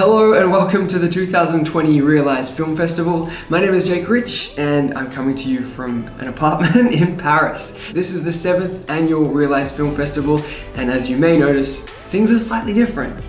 Hello and welcome to the 2020 REELise Film Festival. My name is Jake Rich and I'm coming to you from an apartment in Paris. This is the 7th annual REELise Film Festival, and as you may notice, things are slightly different.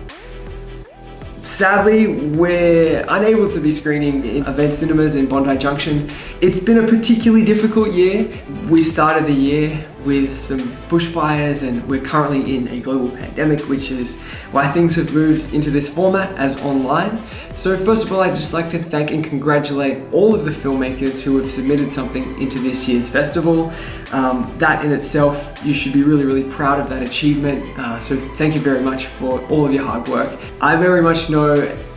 Sadly, we're unable to be screening in event cinemas in Bondi Junction. It's been a particularly difficult year. We started the year with some bushfires and we're currently in a global pandemic, which is why things have moved into this format as online. So first of all, I'd just like to thank and congratulate all of the filmmakers who have submitted something into this year's festival. That in itself, you should be really proud of that achievement. So thank you very much for all of your hard work. I very much know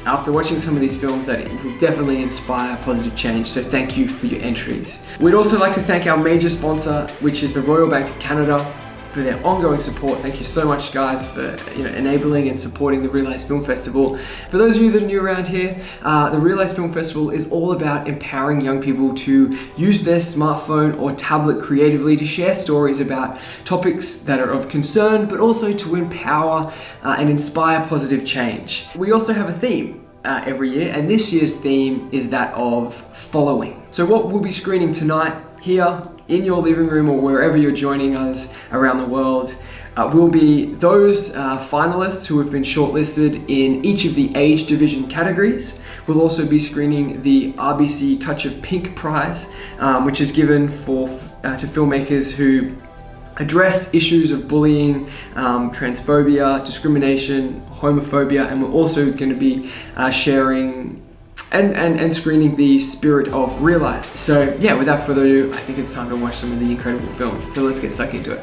after watching some of these films that it will definitely inspire positive change, so thank you for your entries. We'd also like to thank our major sponsor, which is the Royal Bank of Canada, for their ongoing support. Thank you so much, guys, for enabling and supporting the REELise Film Festival. For those of you that are new around here, the REELise Film Festival is all about empowering young people to use their smartphone or tablet creatively to share stories about topics that are of concern, but also to empower and inspire positive change. We also have a theme every year, and this year's theme is that of following. So what we'll be screening tonight here in your living room or wherever you're joining us around the world will be those finalists who have been shortlisted in each of the age division categories. We'll also be screening the RBC Touch of Pink Prize, which is given to filmmakers who address issues of bullying, transphobia, discrimination, homophobia, and we're also going to be sharing and screening the Spirit of REELise. So yeah, without further ado, I think it's time to watch some of the incredible films. So let's get stuck into it.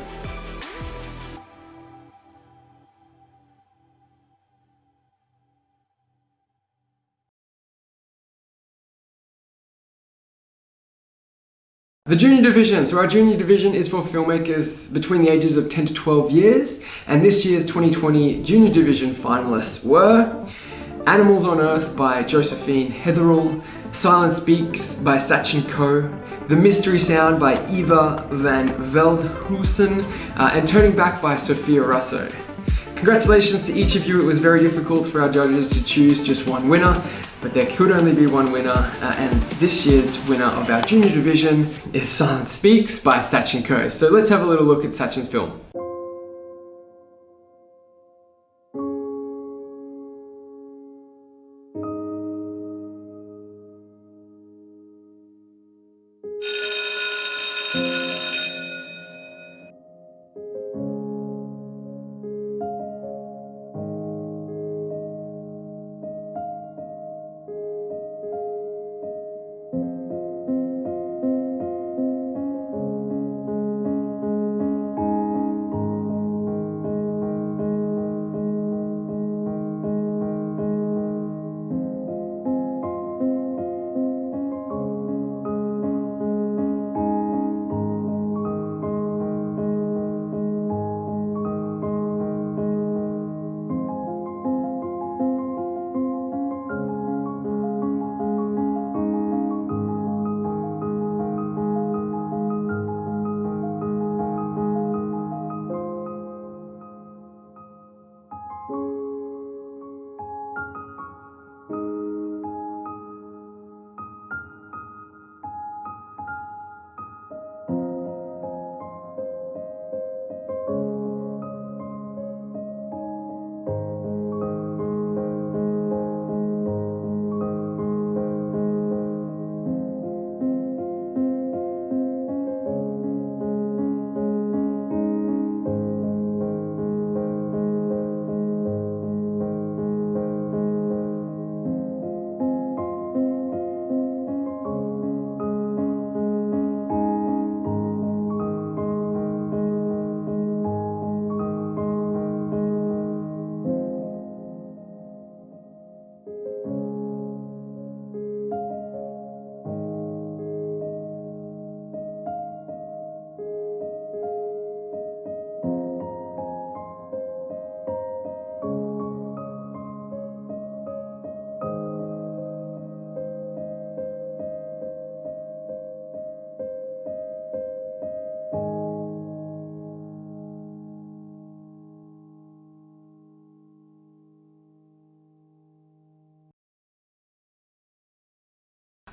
The junior division. So our junior division is for filmmakers between the ages of 10 to 12 years, and this year's 2020 junior division finalists were Animals on Earth by Josephine Heatherall, Silence Speaks by Sachin Ko, The Mystery Sound by Eva van Veldhuizen, and Turning Back by Sophia Russo. Congratulations to each of you. It was very difficult for our judges to choose just one winner, but there could only be one winner, and this year's winner of our junior division is Silence Speaks by Sachin Ko. So let's have a little look at Sachin's film.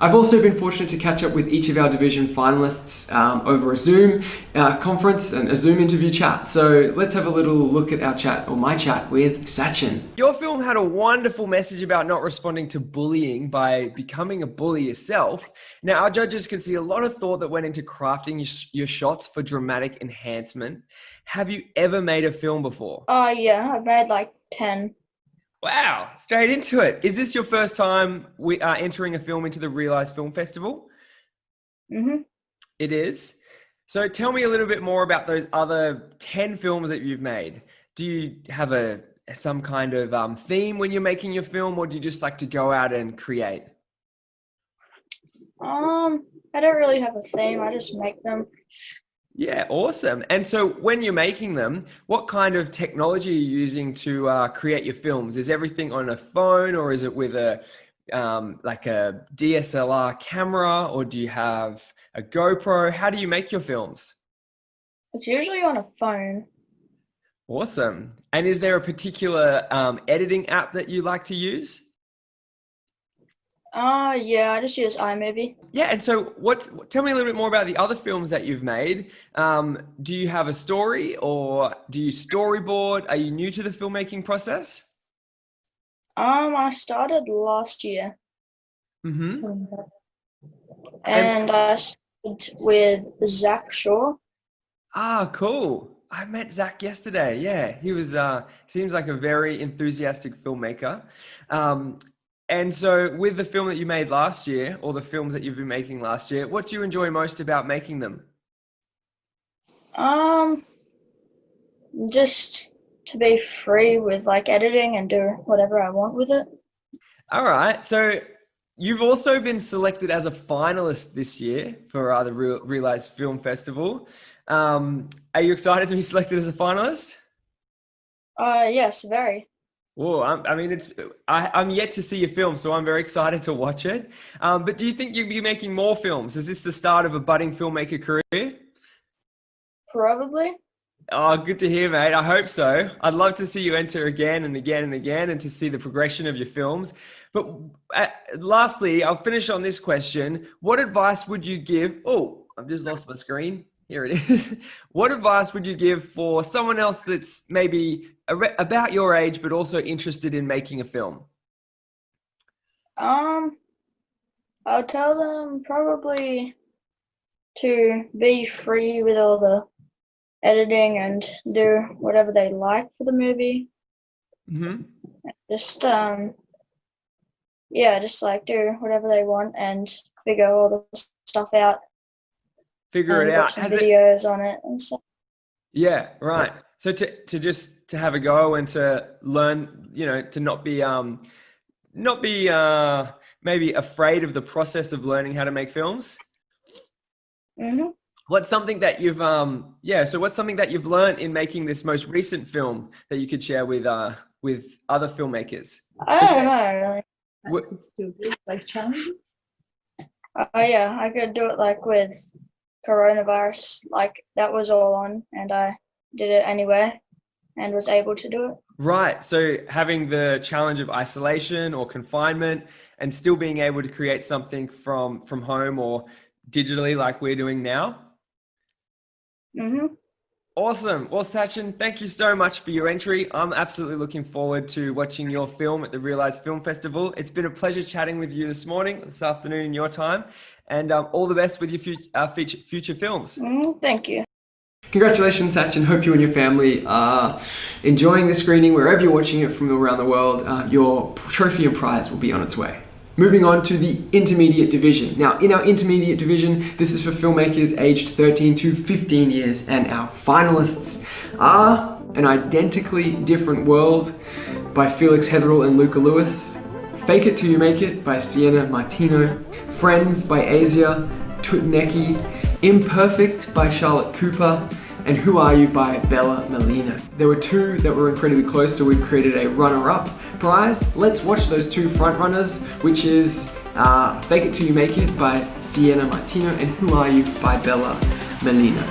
I've also been fortunate to catch up with each of our division finalists over a Zoom conference and a Zoom interview chat. So let's have a little look at our chat, or my chat, with Sachin. Your film had a wonderful message about not responding to bullying by becoming a bully yourself. Now, our judges could see a lot of thought that went into crafting your shots for dramatic enhancement. Have you ever made a film before? Yeah, I've made like 10. Wow, straight into it. Is this your first time entering a film into the REELise Film Festival? Mm-hmm. It is. So tell me a little bit more about those other 10 films that you've made. Do you have some kind of theme when you're making your film, or do you just like to go out and create? I don't really have a theme. I just make them. Yeah, awesome. And so when you're making them, what kind of technology are you using to create your films? Is everything on a phone, or is it with like a DSLR camera, or do you have a GoPro? How do you make your films? It's usually on a phone. Awesome. And is there a particular editing app that you like to use? Yeah, I just use iMovie. Yeah, and so tell me a little bit more about the other films that you've made. Do you have a story, or do you storyboard? Are you new to the filmmaking process? I started last year. Mm-hmm. And I started with Zach Shaw. Ah, cool. I met Zach yesterday. Yeah, he was, seems like a very enthusiastic filmmaker. And so with the film that you made last year, or the films that you've been making last year, what do you enjoy most about making them? Just to be free with like editing and do whatever I want with it. All right. So you've also been selected as a finalist this year for the REELise Film Festival. Are you excited to be selected as a finalist? Yes, very. Well, I'm yet to see your film, so I'm very excited to watch it. But do you think you'll be making more films? Is this the start of a budding filmmaker career? Probably. Oh, good to hear, mate. I hope so. I'd love to see you enter again and again and again, and to see the progression of your films. But lastly, I'll finish on this question. What advice would you give? Oh, I've just lost my screen. Here it is. What advice would you give for someone else that's maybe about your age, but also interested in making a film? I'll tell them probably to be free with all the editing and do whatever they like for the movie. Mm-hmm. Just just like do whatever they want and figure all the stuff out. Figure it out. Has videos on it and stuff. Yeah, right. So to have a go and to learn, to not be maybe afraid of the process of learning how to make films. Mm-hmm. What's something that you've what's something that you've learned in making this most recent film that you could share with other filmmakers? I don't know really. Could still do those challenges. Yeah, I could do it like with coronavirus, like that was all on, and I did it anyway and was able to do it. Right. So having the challenge of isolation or confinement and still being able to create something from home or digitally like we're doing now. Mm-hmm. Awesome. Well, Sachin, thank you so much for your entry. I'm absolutely looking forward to watching your film at the REELise Film Festival. It's been a pleasure chatting with you this afternoon in your time, and all the best with your future films. Thank you. Congratulations, Sachin. Hope you and your family are enjoying the screening wherever you're watching it from around the world. Your trophy and prize will be on its way. Moving on to the intermediate division. Now, in our intermediate division, this is for filmmakers aged 13 to 15 years, and our finalists are An Identically Different World by Felix Heatherall and Luca Lewis, Fake It Till You Make It by Sienna Martino, Friends by Asia Tutnecki, Imperfect by Charlotte Cooper, and Who Are You by Bella Molina. There were two that were incredibly close, so we've created a runner-up prize. Let's watch those two frontrunners, which is Fake It Till You Make It by Sienna Martino and Who Are You by Bella Molina.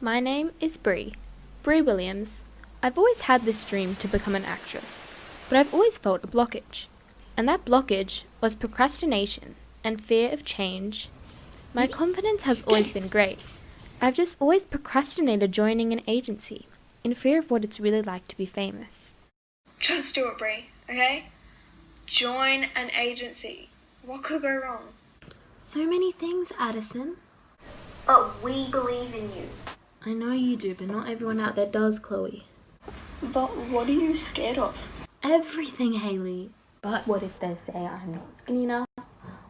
My name is Bree Williams. I've always had this dream to become an actress, but I've always felt a blockage. And that blockage was procrastination and fear of change. My confidence has always been great. I've just always procrastinated joining an agency, in fear of what it's really like to be famous. Just do it, Brie, okay? Join an agency. What could go wrong? So many things, Addison. But we believe in you. I know you do, but not everyone out there does, Chloe. But what are you scared of? Everything, Hayley. But what if they say I'm not skinny enough?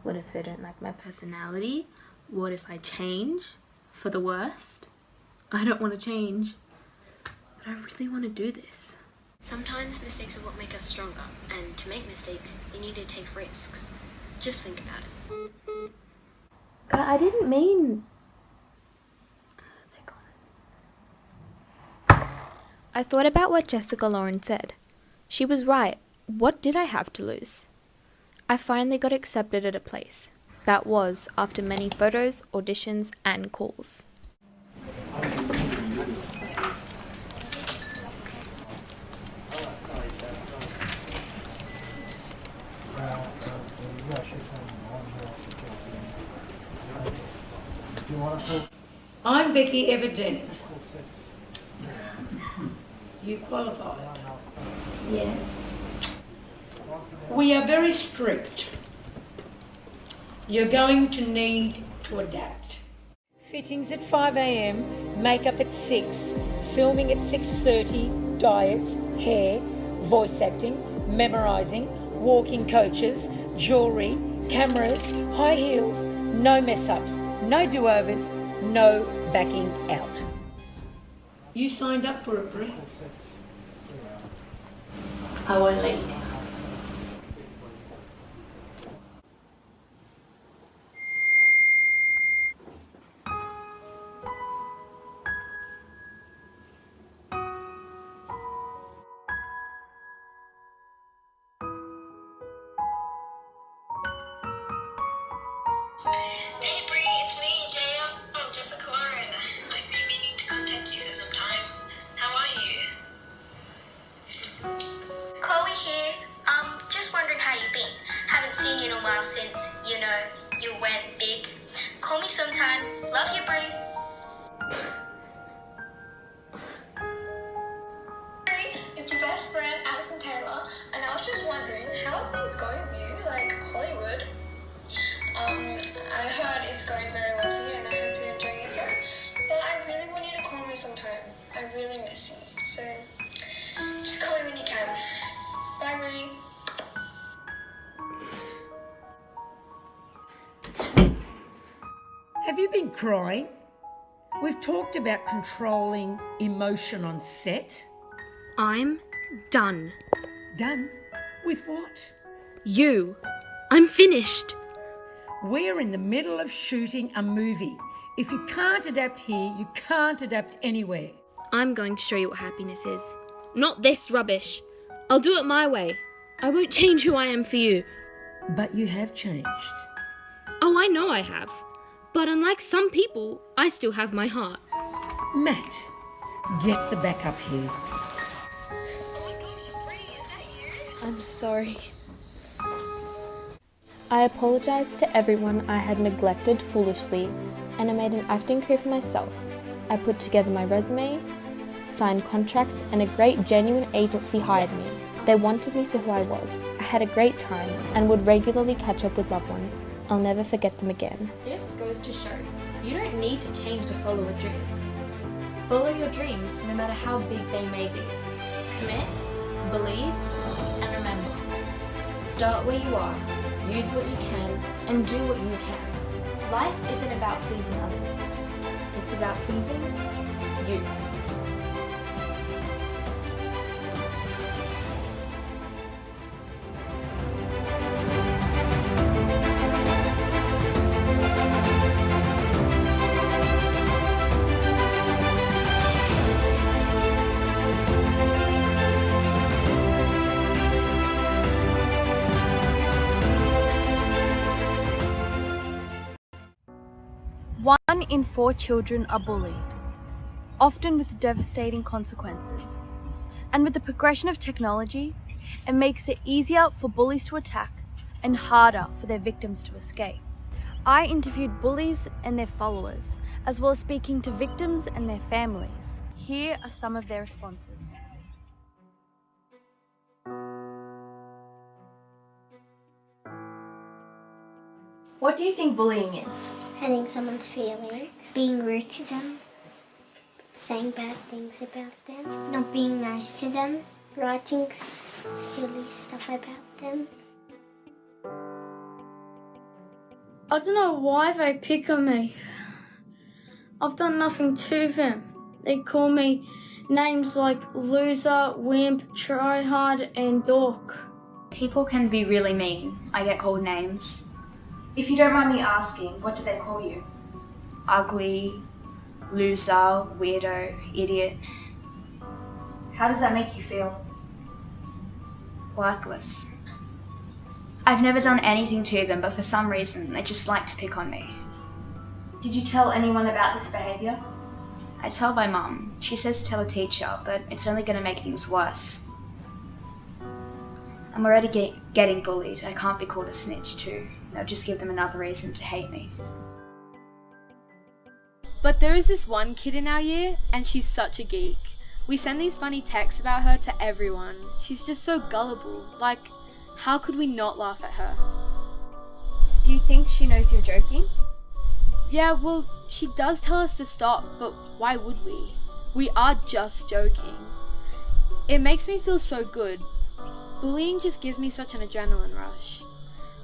What if they don't like my personality? What if I change for the worst? I don't want to change, but I really want to do this. Sometimes mistakes are what make us stronger, and to make mistakes, you need to take risks. Just think about it. I didn't mean... I thought about what Jessica Lauren said. She was right. What did I have to lose? I finally got accepted at a place. That was after many photos, auditions, and calls. I'm Becky Everdeen. You qualified? Yes. We are very strict. You're going to need to adapt. Fittings at 5 a.m, makeup at 6, filming at 6:30, diets, hair, voice acting, memorising, walking coaches, jewellery, cameras, high heels, no mess-ups, no do-overs, no backing out. You signed up for it, Brie. I won't let you down. Hey Brie, it's me, Jaya. Oh, Jessica Lauren. I've been meaning to contact you for some time. How are you? Chloe here. Just wondering how you've been. Haven't seen you in a while since, you went big. Call me sometime. Love you, Brie. Brie, it's your best friend, Addison Taylor, and I was just wondering, how are things going for you, like Hollywood? I heard it's going very well for you, and I hope you're enjoying yourself. But I really want you to call me sometime. I really miss you. So, just call me when you can. Bye, Brie. Have you been crying? We've talked about controlling emotion on set. I'm done. Done? With what? You. I'm finished. We're in the middle of shooting a movie. If you can't adapt here, you can't adapt anywhere. I'm going to show you what happiness is. Not this rubbish. I'll do it my way. I won't change who I am for you. But you have changed. Oh, I know I have. But unlike some people, I still have my heart. Matt, get the backup here. Oh my gosh, Brie, is that you? I'm sorry. I apologized to everyone I had neglected foolishly, and I made an acting career for myself. I put together my resume, signed contracts, and a great, genuine agency hired me. They wanted me for who I was. I had a great time and would regularly catch up with loved ones. I'll never forget them again. This goes to show, you don't need to change to follow a dream. Follow your dreams, no matter how big they may be. Commit, believe, and remember. Start where you are, use what you can, and do what you can. Life isn't about pleasing others. It's about pleasing you. One in 4 children are bullied, often with devastating consequences. And with the progression of technology, and makes it easier for bullies to attack and harder for their victims to escape. I interviewed bullies and their followers, as well as speaking to victims and their families. Here are some of their responses. What do you think bullying is? Hurting someone's feelings, being rude to them, saying bad things about them, not being nice to them, writing silly stuff about them. I don't know why they pick on me. I've done nothing to them. They call me names like loser, wimp, tryhard, and dork. People can be really mean. I get called names. If you don't mind me asking, what do they call you? Ugly, loser, weirdo, idiot. How does that make you feel? Worthless. I've never done anything to them, but for some reason, they just like to pick on me. Did you tell anyone about this behaviour? I tell my mum. She says to tell a teacher, but it's only going to make things worse. I'm already getting bullied. I can't be called a snitch too. That'll just give them another reason to hate me. But there is this one kid in our year, and she's such a geek. We send these funny texts about her to everyone. She's just so gullible. Like, how could we not laugh at her? Do you think she knows you're joking? Yeah, well, she does tell us to stop, but why would we? We are just joking. It makes me feel so good. Bullying just gives me such an adrenaline rush.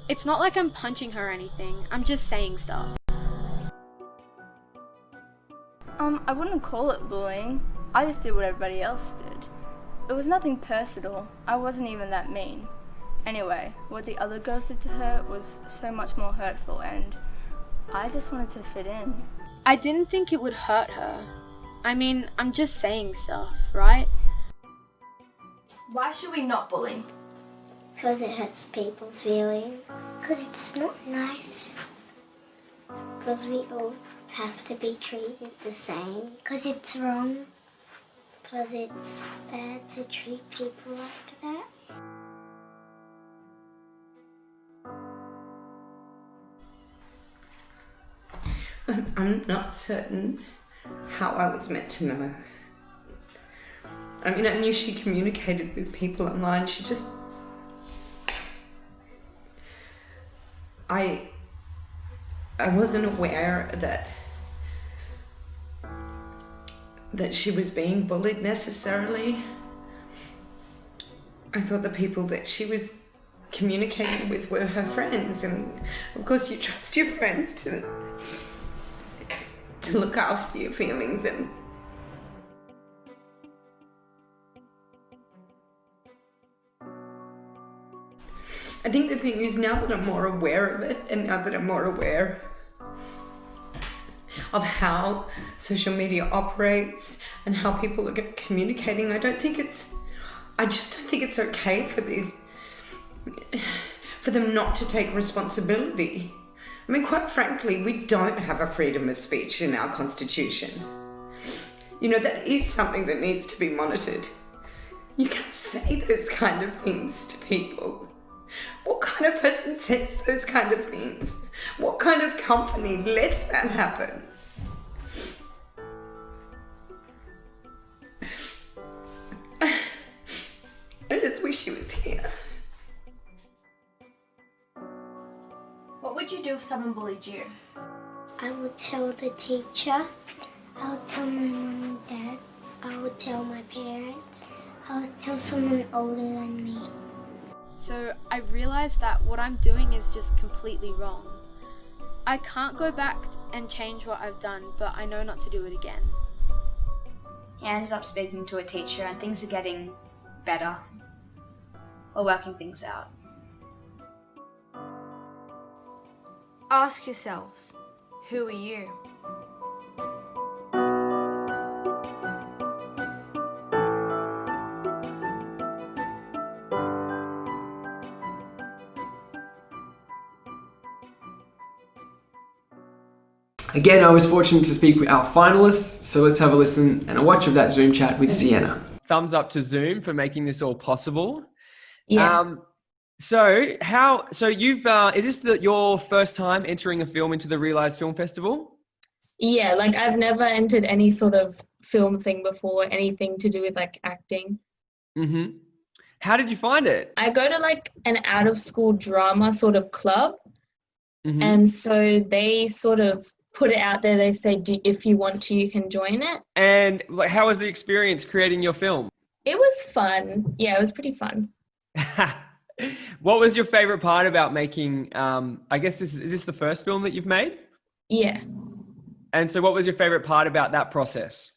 It's not like I'm punching her or anything, I'm just saying stuff. I wouldn't call it bullying. I just did what everybody else did. It was nothing personal. I wasn't even that mean. Anyway, what the other girls did to her was so much more hurtful, and I just wanted to fit in. I didn't think it would hurt her. I mean, I'm just saying stuff, right? Why should we not bully? Because it hurts people's feelings. Because it's not nice. Because we all have to be treated the same. Because it's wrong. Because it's bad to treat people like that. I'm not certain how I was meant to know. I mean, I knew she communicated with people online. She just... I wasn't aware that she was being bullied necessarily. I thought the people that she was communicating with were her friends, and of course you trust your friends to look after your feelings. And I think the thing is, now that I'm more aware of it, and now that I'm more aware of how social media operates and how people are communicating, I just don't think it's okay for them not to take responsibility. I mean, quite frankly, we don't have a freedom of speech in our constitution. You know, that is something that needs to be monitored. You can't say those kind of things to people. What kind of person says those kind of things? What kind of company lets that happen? I just wish she was here. What would you do if someone bullied you? I would tell the teacher. I would tell my mum and dad. I would tell my parents. I would tell someone older than me. So I realised that what I'm doing is just completely wrong. I can't go back and change what I've done, but I know not to do it again. I ended up speaking to a teacher and things are getting better. We're working things out. Ask yourselves, who are you? Again, I was fortunate to speak with our finalists, so let's have a listen and a watch of that Zoom chat with Sienna. Thumbs up to Zoom for making this all possible. Yeah. So you've is this your first time entering a film into the REELise Film Festival? Yeah, like I've never entered any sort of film thing before, anything to do with like acting. Mm-hmm. How did you find it? I go to like an out of school drama sort of club. Mm-hmm. And so they sort of put it out there. They say, if you want to, you can join it. And like, how was the experience creating your film? It was fun. Yeah, it was pretty fun. What was your favorite part about making, I guess is this the first film that you've made? Yeah. And so what was your favorite part about that process?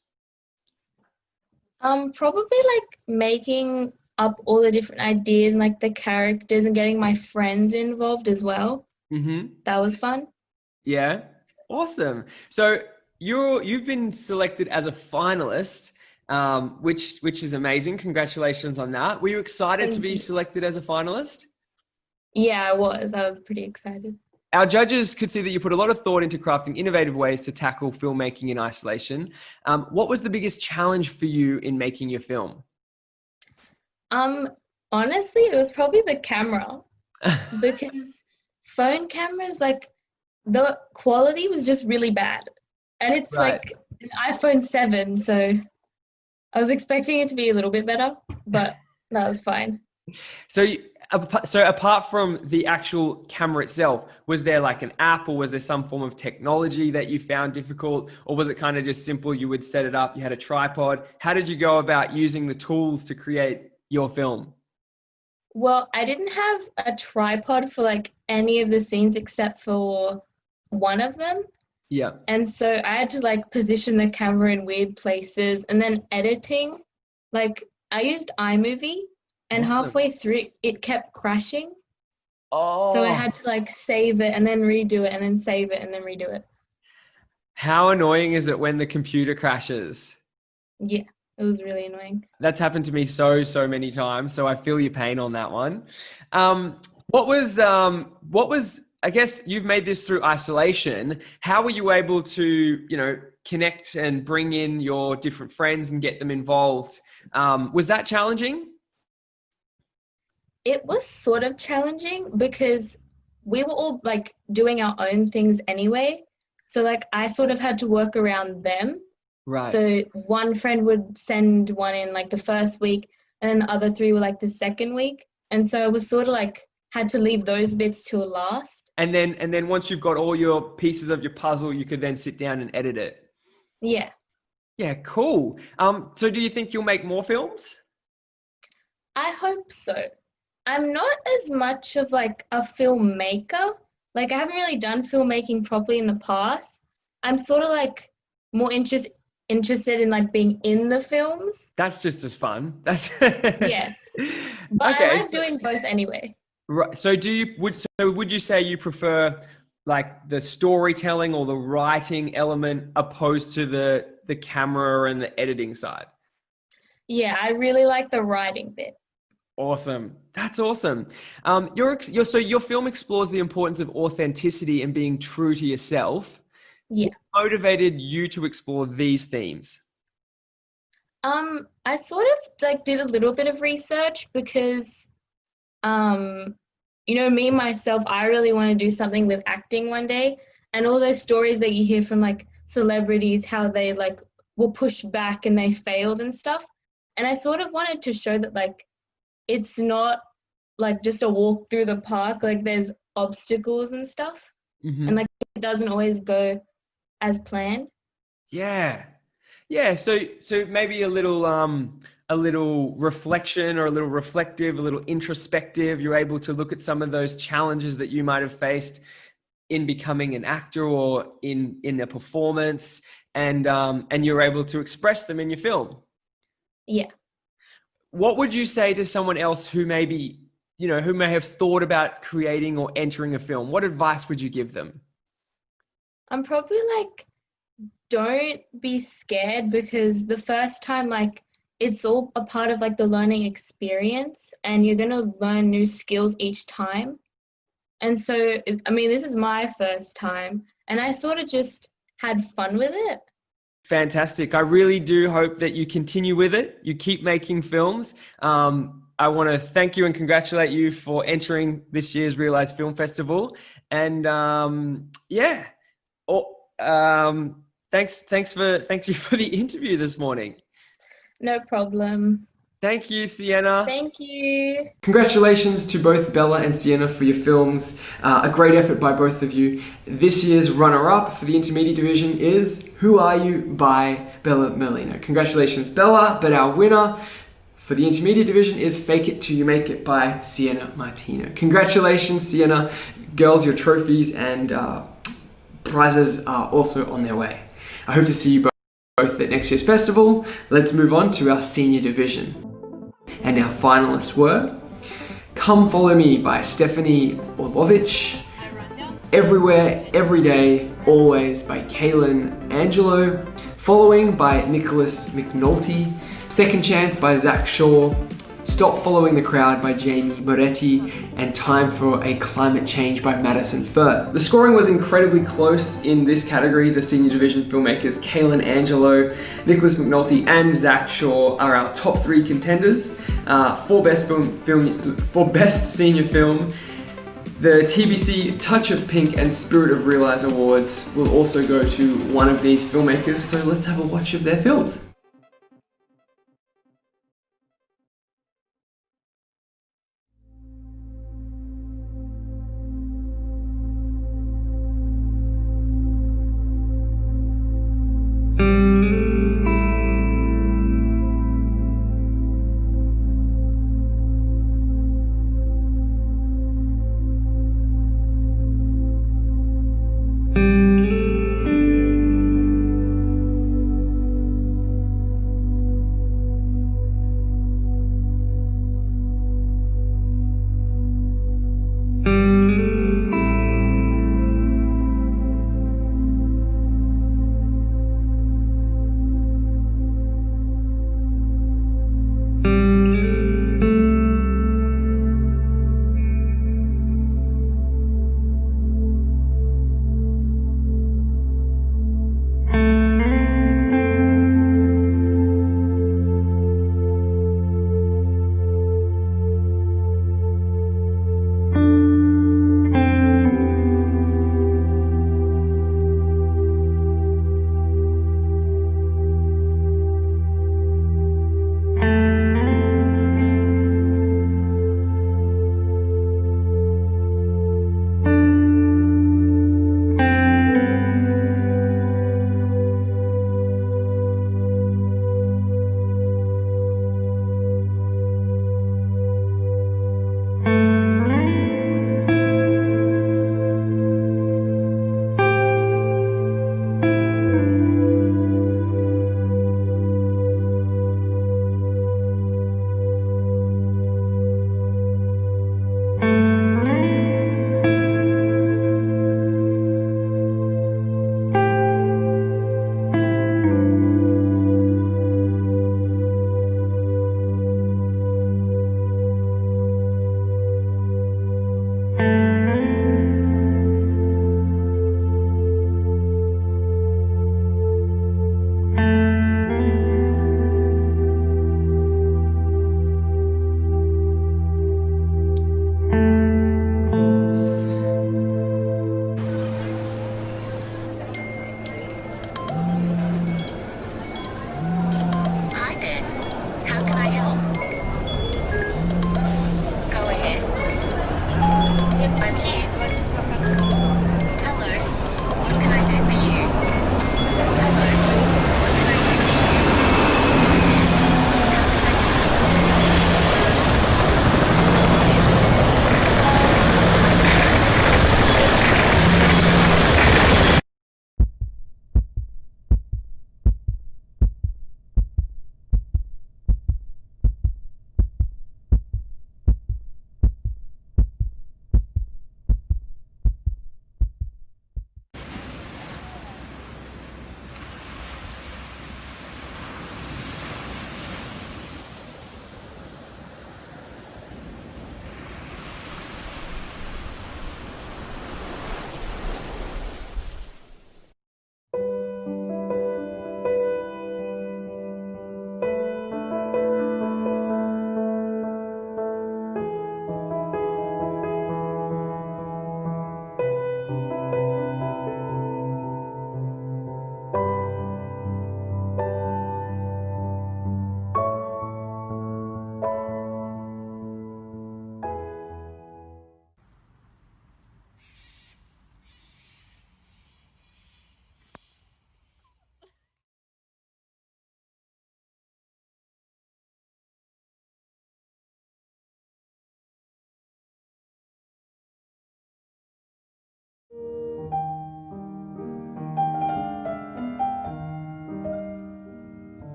Probably like making up all the different ideas and like the characters and getting my friends involved as well. Mm-hmm. That was fun. Yeah. Awesome. So you've been selected as a finalist, which is amazing. Congratulations on that. Were you excited to be selected as a finalist? Yeah, I was. I was pretty excited. Our judges could see that you put a lot of thought into crafting innovative ways to tackle filmmaking in isolation. What was the biggest challenge for you in making your film? Honestly, it was probably the camera because phone cameras, like the quality was just really bad. And it's like an iPhone 7, so I was expecting it to be a little bit better, but that was fine. So apart from the actual camera itself, was there like an app or was there some form of technology that you found difficult, or was it kind of just simple? You would set it up, you had a tripod. How did you go about using the tools to create your film? Well, I didn't have a tripod for like any of the scenes except for one of them. Yeah. And so I had to like position the camera in weird places, and then editing, like I used iMovie. And halfway through, it kept crashing. Oh. So I had to like save it and then redo it and then save it and then redo it. How annoying is it when the computer crashes? Yeah, it was really annoying. That's happened to me so many times. So I feel your pain on that one. What was, I guess you've made this through isolation. How were you able to, connect and bring in your different friends and get them involved? Was that challenging? It was sort of challenging because we were all like doing our own things anyway. So like I sort of had to work around them. Right. So one friend would send one in like the first week and then the other three were like the second week. And so it was sort of like had to leave those bits till last. And then once you've got all your pieces of your puzzle, you could then sit down and edit it. Yeah. Yeah, cool. So do you think you'll make more films? I hope so. I'm not as much of like a filmmaker. Like I haven't really done filmmaking properly in the past. I'm sort of like more interested in like being in the films. That's just as fun. That's yeah. But okay, I like doing both anyway. Right. So would you say you prefer like the storytelling or the writing element opposed to the camera and the editing side? Yeah, I really like the writing bit. Awesome. That's awesome. So your film explores the importance of authenticity and being true to yourself. Yeah. What motivated you to explore these themes? I sort of like did a little bit of research because, me myself, I really want to do something with acting one day, and all those stories that you hear from like celebrities, how they like were pushed back and they failed and stuff. And I sort of wanted to show that like, it's not like just a walk through the park, like there's obstacles and stuff. Mm-hmm. And like it doesn't always go as planned. Yeah. Yeah. So maybe a little reflection or a little reflective, a little introspective. You're able to look at some of those challenges that you might have faced in becoming an actor or in a performance, and you're able to express them in your film. Yeah. What would you say to someone else who maybe, who may have thought about creating or entering a film? What advice would you give them? I'm probably like, don't be scared, because the first time, like, it's all a part of like the learning experience, and you're going to learn new skills each time. And so, this is my first time, and I sort of just had fun with it. Fantastic. I really do hope that you continue with it. You keep making films. I want to thank you and congratulate you for entering this year's REELise Film Festival. And thank you for the interview this morning. No problem. Thank you, Sienna. Thank you. Congratulations to both Bella and Sienna for your films. A great effort by both of you. This year's runner-up for the intermediate division is Who Are You by Bella Merlino. Congratulations, Bella, but our winner for the intermediate division is Fake It Till You Make It by Sienna Martino. Congratulations, Sienna. Girls, your trophies and prizes are also on their way. I hope to see you both at next year's festival. Let's move on to our senior division. And our finalists were Come Follow Me by Stephanie Orlovich, Everywhere, Every Day, Always by Kaylin Angelo, Following by Nicholas McNulty, Second Chance by Zach Shaw, Stop Following the Crowd by Jamie Moretti, and Time for a Climate Change by Madison Firth. The scoring was incredibly close in this category. The senior division filmmakers Kaylin Angelo, Nicholas McNulty, and Zach Shaw are our top 3 contenders for best senior film. The TBC Touch of Pink and Spirit of REELise awards will also go to one of these filmmakers, so let's have a watch of their films.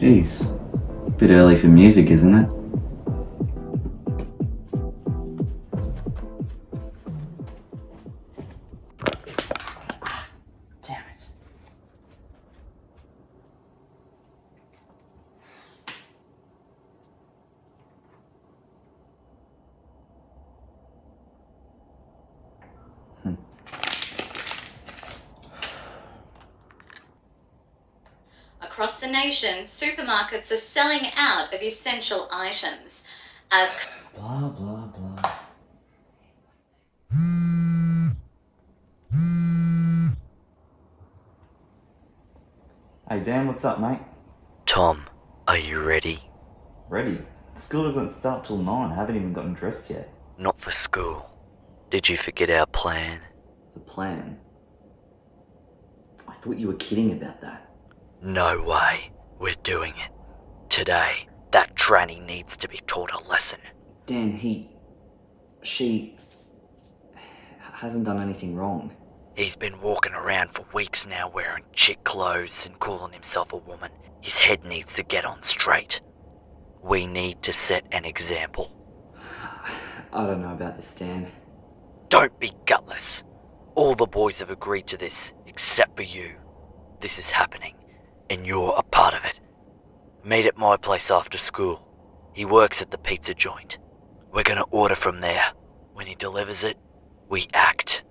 Jeez. Bit early for music, isn't it? Damn it. Across the nation, supermarkets are selling out of essential items as Blah, blah, blah. Hey Dan, what's up, mate? Tom, are you ready? Ready? School doesn't start till 9. I haven't even gotten dressed yet. Not for school. Did you forget our plan? The plan? I thought you were kidding about that. No way. We're doing it. Today, that tranny needs to be taught a lesson. Dan, she hasn't done anything wrong. He's been walking around for weeks now wearing chick clothes and calling himself a woman. His head needs to get on straight. We need to set an example. I don't know about this, Dan. Don't be gutless. All the boys have agreed to this, except for you. This is happening, and you're a part of it. Meet at my place after school. He works at the pizza joint. We're gonna order from there. When he delivers it, we act.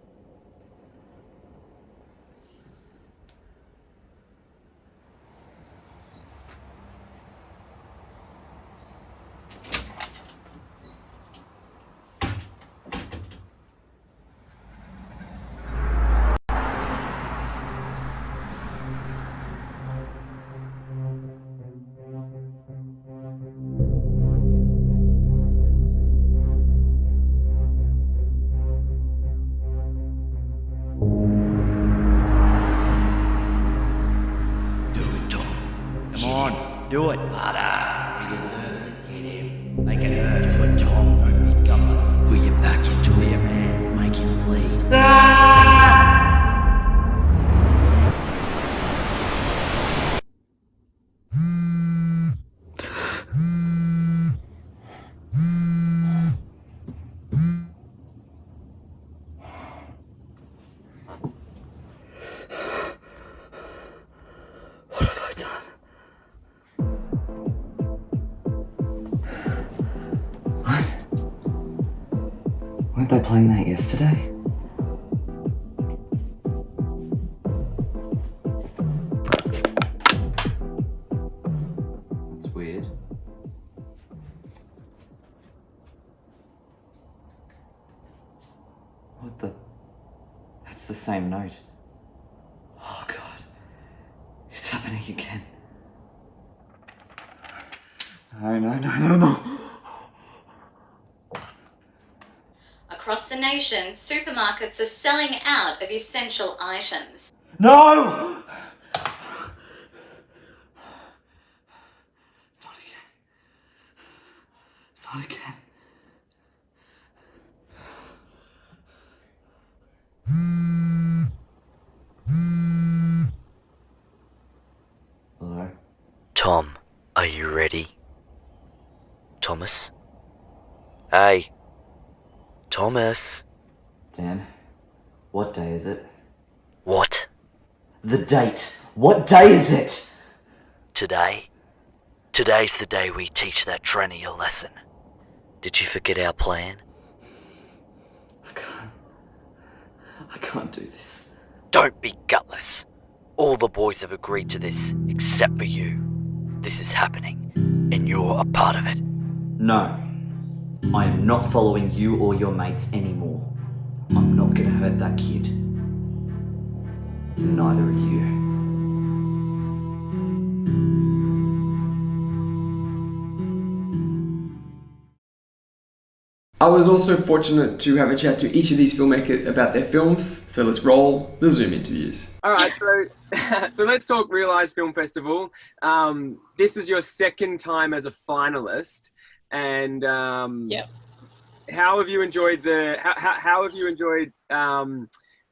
Do it. Harder. He deserves it. Hit him. Make it hurt. Do it, Tom. Don't be gutless. Put your back into it, man. Make him bleed. What have I done? Weren't they playing that yesterday? That's weird. What the? That's the same note. Oh God. It's happening again. No. across the nation, supermarkets are selling out of essential items. No! Not again. Hello? Tom, are you ready? Thomas? Hey. Thomas? Dan, what day is it? What? The date. What day is it? Today? Today's the day we teach that tranny a lesson. Did you forget our plan? I can't do this. Don't be gutless. All the boys have agreed to this, except for you. This is happening, and you're a part of it. No. I am not following you or your mates anymore. I'm not gonna hurt that kid. Neither are you. I was also fortunate to have a chat to each of these filmmakers about their films, so let's roll the Zoom interviews. Alright, so let's talk REELise Film Festival. This is your second time as a finalist, and how have you enjoyed the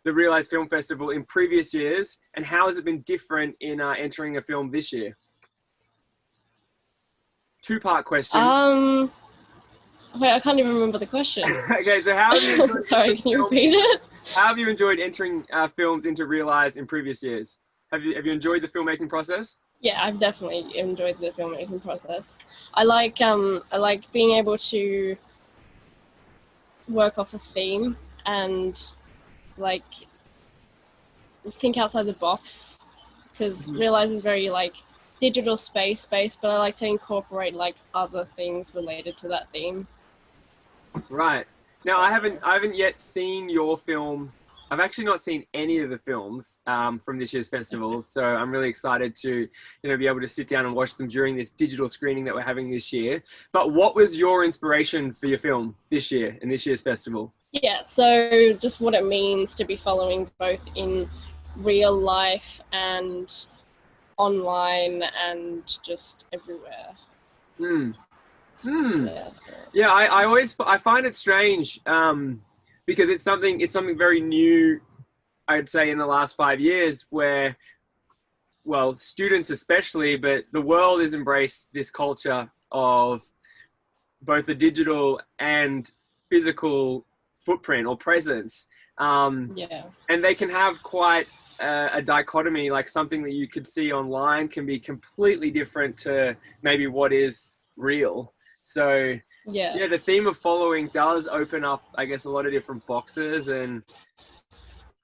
REELise Film Festival in previous years, and how has it been different in entering a film this year? Two-part question. Wait, I can't even remember the question. Okay, so how have you enjoyed Sorry, can you repeat it? How have you enjoyed entering films into REELise in previous years? Have you enjoyed the filmmaking process? Yeah, I've definitely enjoyed the filmmaking process. I like being able to work off a theme and like think outside the box, because REELise is very like digital space based, but I like to incorporate like other things related to that theme. Right. Now I haven't yet seen your film. I've actually not seen any of the films from this year's festival, so I'm really excited to be able to sit down and watch them during this digital screening that we're having this year. But what was your inspiration for your film this year in this year's festival? Yeah, so just what it means to be following both in real life and online and just everywhere. Yeah, I find it strange because it's something very new, I'd say, in the last 5 years, where, well, students especially, but the world has embraced this culture of both the digital and physical footprint or presence. And they can have quite a dichotomy, like something that you could see online can be completely different to maybe what is real. So yeah, the theme of following does open up, I guess, a lot of different boxes, and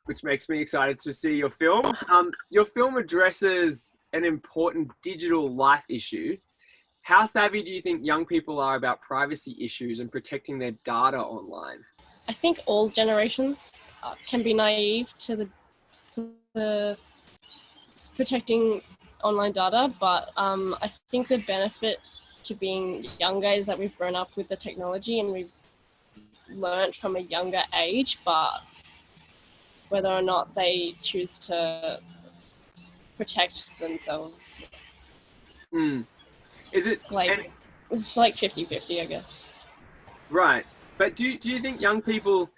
which makes me excited to see your film. Your film addresses an important digital life issue. How savvy do you think young people are about privacy issues and protecting their data online? I think all generations can be naive to the protecting online data, but I think the benefit to being younger is that we've grown up with the technology and we've learned from a younger age, but whether or not they choose to protect themselves. Is it it's like 50-50, I guess. Right. But do you think young people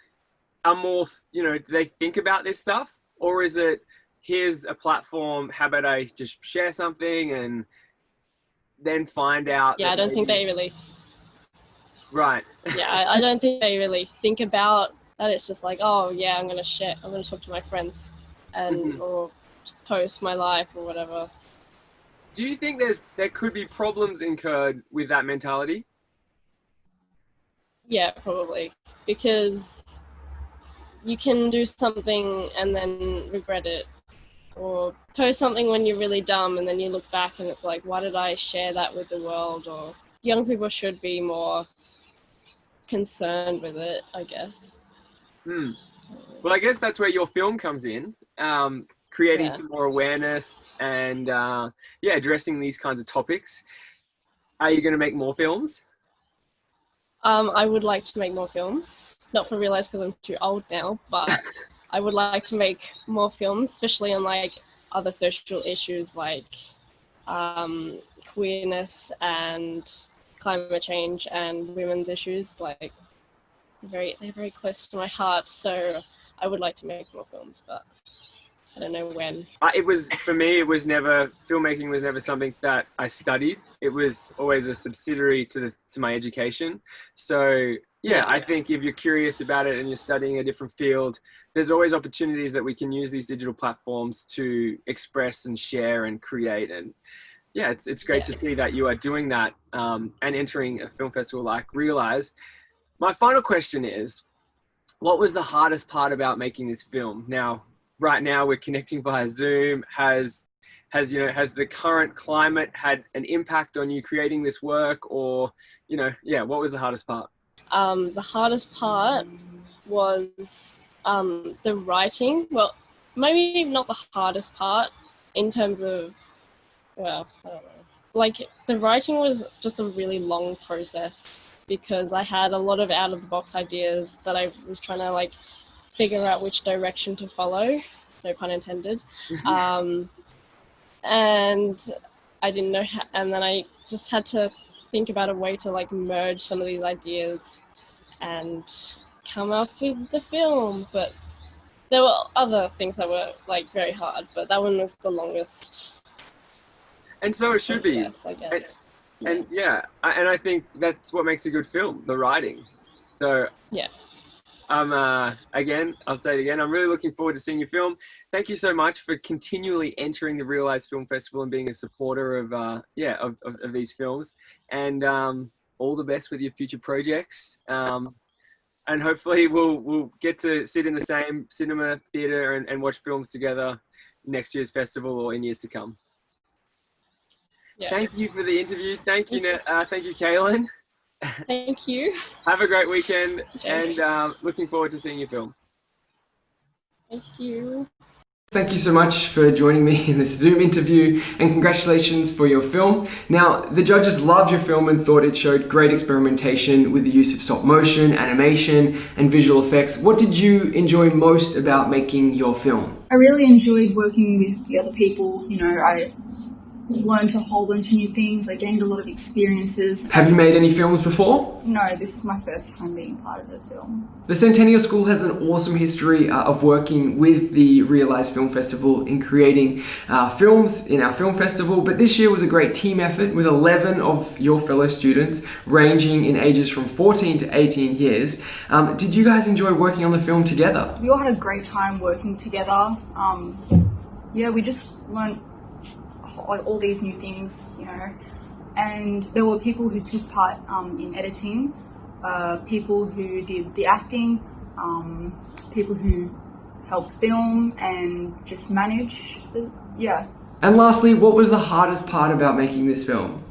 are more, do they think about this stuff? Or is it, here's a platform, how about I just share something and then find out? Yeah, I don't think they really... Right. Yeah, I don't think they really think about that. It's just like, oh yeah, I'm going to talk to my friends and or post my life or whatever. Do you think there could be problems incurred with that mentality? Yeah, probably. Because you can do something and then regret it, or post something when you're really dumb and then you look back and it's like, why did I share that with the world? Or young people should be more concerned with it, I guess. Well, I guess that's where your film comes in, creating some more awareness and addressing these kinds of topics. Are you going to make more films? I would like to make more films, not for REELise because I'm too old now, but I would like to make more films, especially on like other social issues like queerness and climate change and women's issues. Like they're very close to my heart, so I would like to make more films, but I don't know when. Filmmaking was never something that I studied. It was always a subsidiary to my education. So I think if you're curious about it and you're studying a different field, there's always opportunities that we can use these digital platforms to express and share and create. And it's great to see that you are doing that and entering a film festival like REELise. My final question is, what was the hardest part about making this film? Now, right now we're connecting via Zoom. Has the current climate had an impact on you creating this work, or what was the hardest part? The hardest part was the writing. Well, maybe not the hardest part in terms of, well, I don't know. Like the writing was just a really long process because I had a lot of out of the box ideas that I was trying to like figure out which direction to follow, no pun intended. And I didn't know how, and then I just had to think about a way to like merge some of these ideas and come up with the film. But there were other things that were like very hard, but that one was the longest. And so it should be. I guess. And and I think that's what makes a good film, the writing. So yeah. Again, I'll say it again, I'm really looking forward to seeing your film. Thank you so much for continually entering the REELise Film Festival and being a supporter of these films. And all the best with your future projects. And hopefully we'll get to sit in the same cinema theatre and watch films together next year's festival or in years to come. Yeah. Thank you for the interview. Thank you, Kaylin. Thank you. Have a great weekend, and looking forward to seeing your film. Thank you. Thank you so much for joining me in this Zoom interview, and congratulations for your film. Now, the judges loved your film and thought it showed great experimentation with the use of stop motion, animation, and visual effects. What did you enjoy most about making your film? I really enjoyed working with the other people. You know, I learned a whole bunch of new things. I gained a lot of experiences. Have you made any films before? No, this is my first time being part of a film. The Centennial School has an awesome history of working with the REELise Film Festival in creating films in our film festival, but this year was a great team effort with 11 of your fellow students ranging in ages from 14 to 18 years. Did you guys enjoy working on the film together? We all had a great time working together. Yeah, we just learned like all these new things, you know, and there were people who took part in editing, people who did the acting, people who helped film and just manage yeah. And lastly, what was the hardest part about making this film?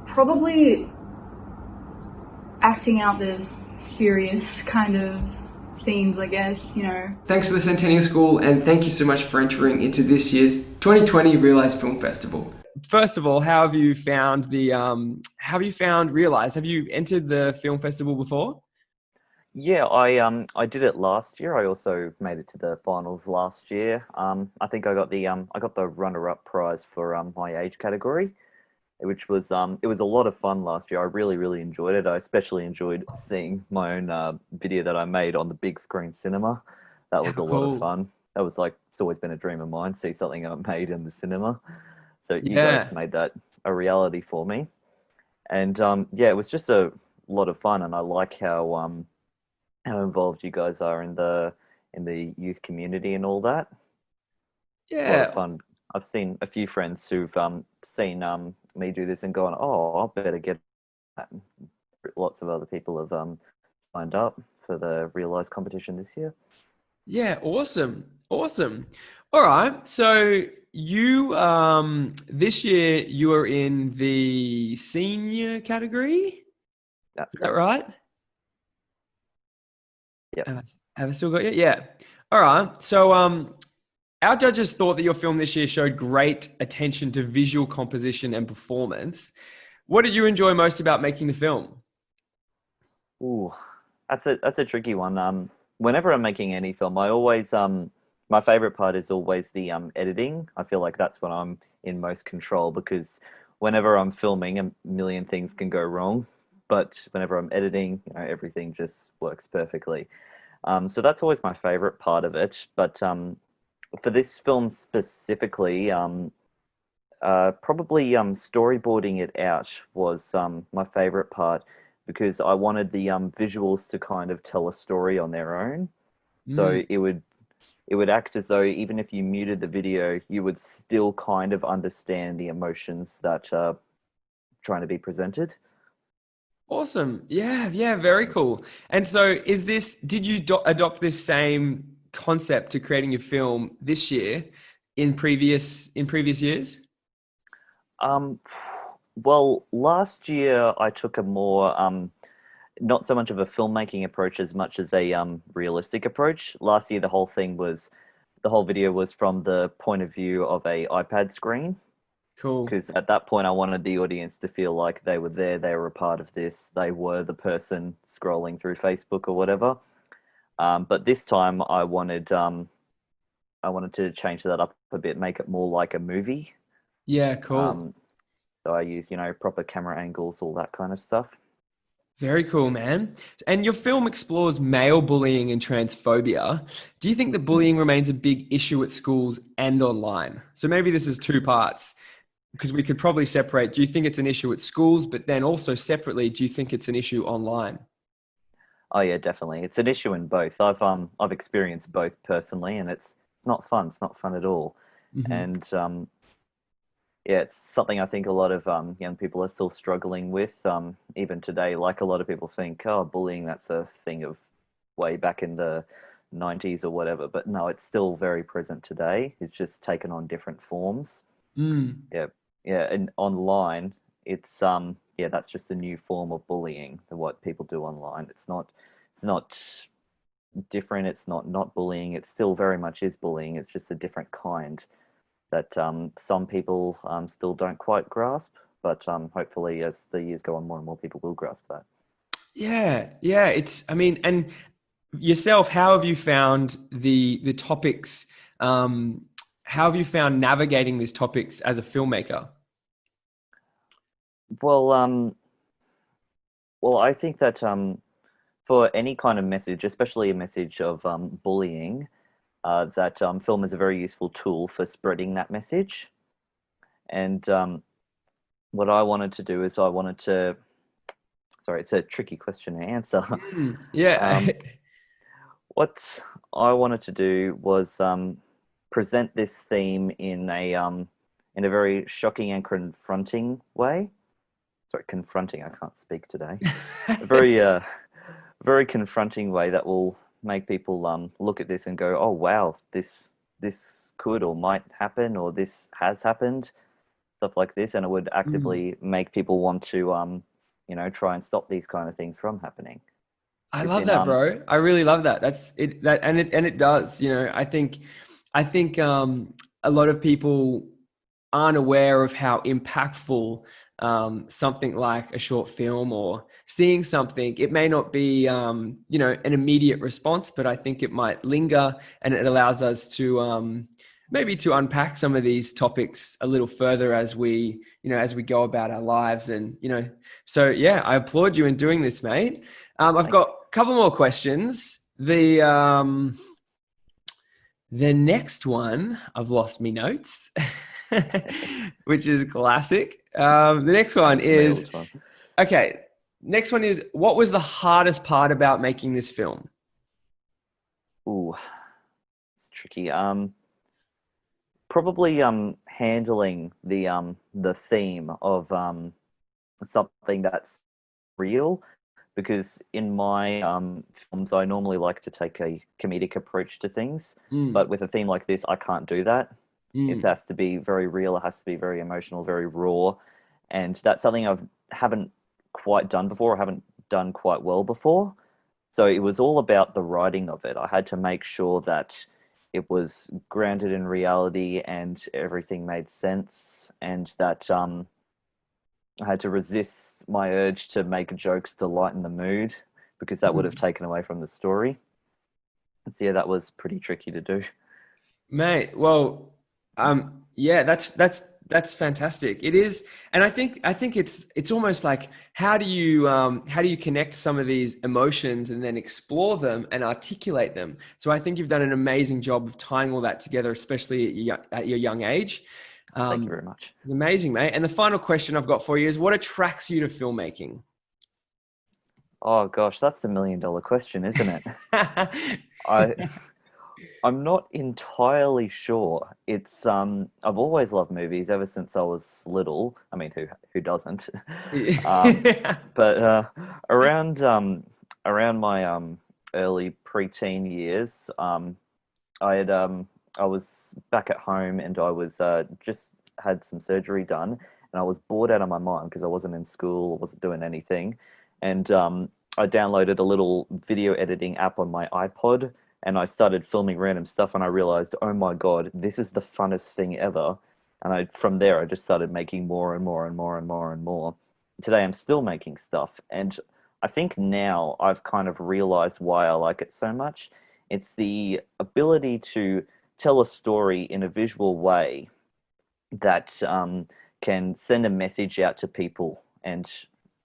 Probably acting out the serious kind of scenes, I guess, you know. Thanks to the Centennial School, and thank you so much for entering into this year's 2020 REELise Film Festival. First of all, how have you found REELise? Have you entered the film festival before? Yeah, I did it last year. I also made it to the finals last year. I think I got the runner-up prize for my age category, which was it was a lot of fun last year. I really enjoyed it. I especially enjoyed seeing my own video that I made on the big screen cinema. That was a lot of fun. That was like, it's always been a dream of mine, see something I made in the cinema. So you guys made that a reality for me. And yeah, it was just a lot of fun, and I like how involved you guys are in the youth community and all that. Yeah. A lot of fun. I've seen a few friends who've seen me do this and gone, oh, I better get that. Lots of other people have signed up for the REELise competition this year. Yeah, awesome. All right, so you this year you are in the senior category. Is that right? Yeah. Have I still got you? Yeah. All right. So our judges thought that your film this year showed great attention to visual composition and performance. What did you enjoy most about making the film? Ooh, that's a tricky one. Whenever I'm making any film, I always my favorite part is always the editing. I feel like that's when I'm in most control, because whenever I'm filming, a million things can go wrong, but whenever I'm editing, you know, everything just works perfectly. So that's always my favorite part of it. But for this film specifically, probably storyboarding it out was my favorite part, because I wanted the visuals to kind of tell a story on their own. So it would act as though even if you muted the video, you would still kind of understand the emotions that are trying to be presented. Awesome. Yeah, very cool. And so did you adopt this same concept to creating your film this year in previous years? Well, last year I took a more not so much of a filmmaking approach as much as a realistic approach. Last year the whole video was from the point of view of a iPad screen. Cool. Because at that point I wanted the audience to feel like they were there, they were a part of this, they were the person scrolling through Facebook or whatever. But this time I wanted to change that up a bit, make it more like a movie. Yeah, cool. So I use, proper camera angles, all that kind of stuff. Very cool, man. And your film explores male bullying and transphobia. Do you think that bullying remains a big issue at schools and online? So maybe this is two parts. because we could probably separate, do you think it's an issue at schools, but then also separately, do you think it's an issue online? Oh yeah, definitely. It's an issue in both. I've experienced both personally, and it's not fun. It's not fun at all. And yeah, it's something I think a lot of young people are still struggling with even today. Like a lot of people think, oh, bullying, that's a thing of way back in the 90s or whatever. But no, it's still very present today. It's just taken on different forms. Yeah, yeah, and online, it's yeah, that's just a new form of bullying. What people do online, it's not different. It's not bullying. It still very much is bullying. It's just a different kind that some people still don't quite grasp. But hopefully, as the years go on, more and more people will grasp that. Yeah, yeah. It's, I mean, and yourself, how have you found the topics? How have you found navigating these topics as a filmmaker? Well, well, I think that for any kind of message, especially a message of bullying, that film is a very useful tool for spreading that message. And what I wanted to do is sorry, it's a tricky question to answer. Yeah. What I wanted to do was present this theme in a very shocking and confronting way. Sorry, confronting. I can't speak today. A very confronting way that will make people look at this and go, "Oh wow, this could or might happen, or this has happened," stuff like this, and it would actively make people want to, you know, try and stop these kind of things from happening. I love that, bro. I really love that. That's it. And it does. You know, I think a lot of people aren't aware of how impactful something like a short film or seeing something. It may not be you know, an immediate response, but I think it might linger, and it allows us to maybe to unpack some of these topics a little further as we go about our lives. And you know, so yeah, I applaud you in doing this, mate. I've got a couple more questions. The next one, I've lost me notes, which is classic. The next one is, okay, next one is, what was the hardest part about making this film? Ooh, it's tricky. Probably handling the theme of something that's real, because in my films I normally like to take a comedic approach to things, but with a theme like this I can't do that. It has to be very real, it has to be very emotional, very raw, and that's something haven't quite done before, I haven't done quite well before. So it was all about the writing of it. I had to make sure that it was grounded in reality and everything made sense, and that I had to resist my urge to make jokes to lighten the mood, because that would have taken away from the story. And so yeah, that was pretty tricky to do. Mate, well, yeah, that's fantastic. It is, and I think it's almost like, how do you connect some of these emotions and then explore them and articulate them? So I think you've done an amazing job of tying all that together, especially at your young age. Thank you very much. It's amazing, mate. And the final question I've got for you is, what attracts you to filmmaking? Oh gosh, that's the $1 million question, isn't it? I'm not entirely sure. It's I've always loved movies ever since I was little. I mean, who doesn't? But around my early preteen years, I was back at home, and I was just had some surgery done, and I was bored out of my mind because I wasn't in school, wasn't doing anything, and I downloaded a little video editing app on my iPod, and I started filming random stuff, and I realized, oh my God, this is the funnest thing ever. And from there, I just started making more and more and more and more and more. Today, I'm still making stuff, and I think now I've kind of realized why I like it so much. It's the ability to tell a story in a visual way that can send a message out to people, and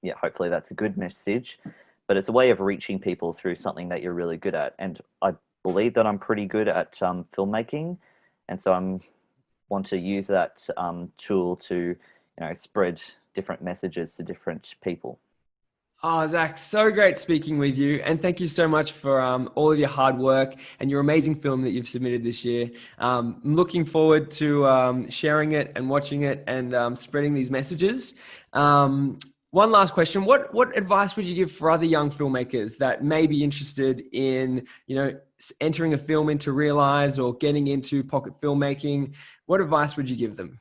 yeah, hopefully that's a good message, but it's a way of reaching people through something that you're really good at. And I believe that I'm pretty good at filmmaking, and so I'm want to use that tool to, spread different messages to different people. Oh, Zach, so great speaking with you. And thank you so much for all of your hard work and your amazing film that you've submitted this year. I'm looking forward to sharing it and watching it and spreading these messages. One last question. What advice would you give for other young filmmakers that may be interested in, entering a film into REELise or getting into pocket filmmaking? What advice would you give them?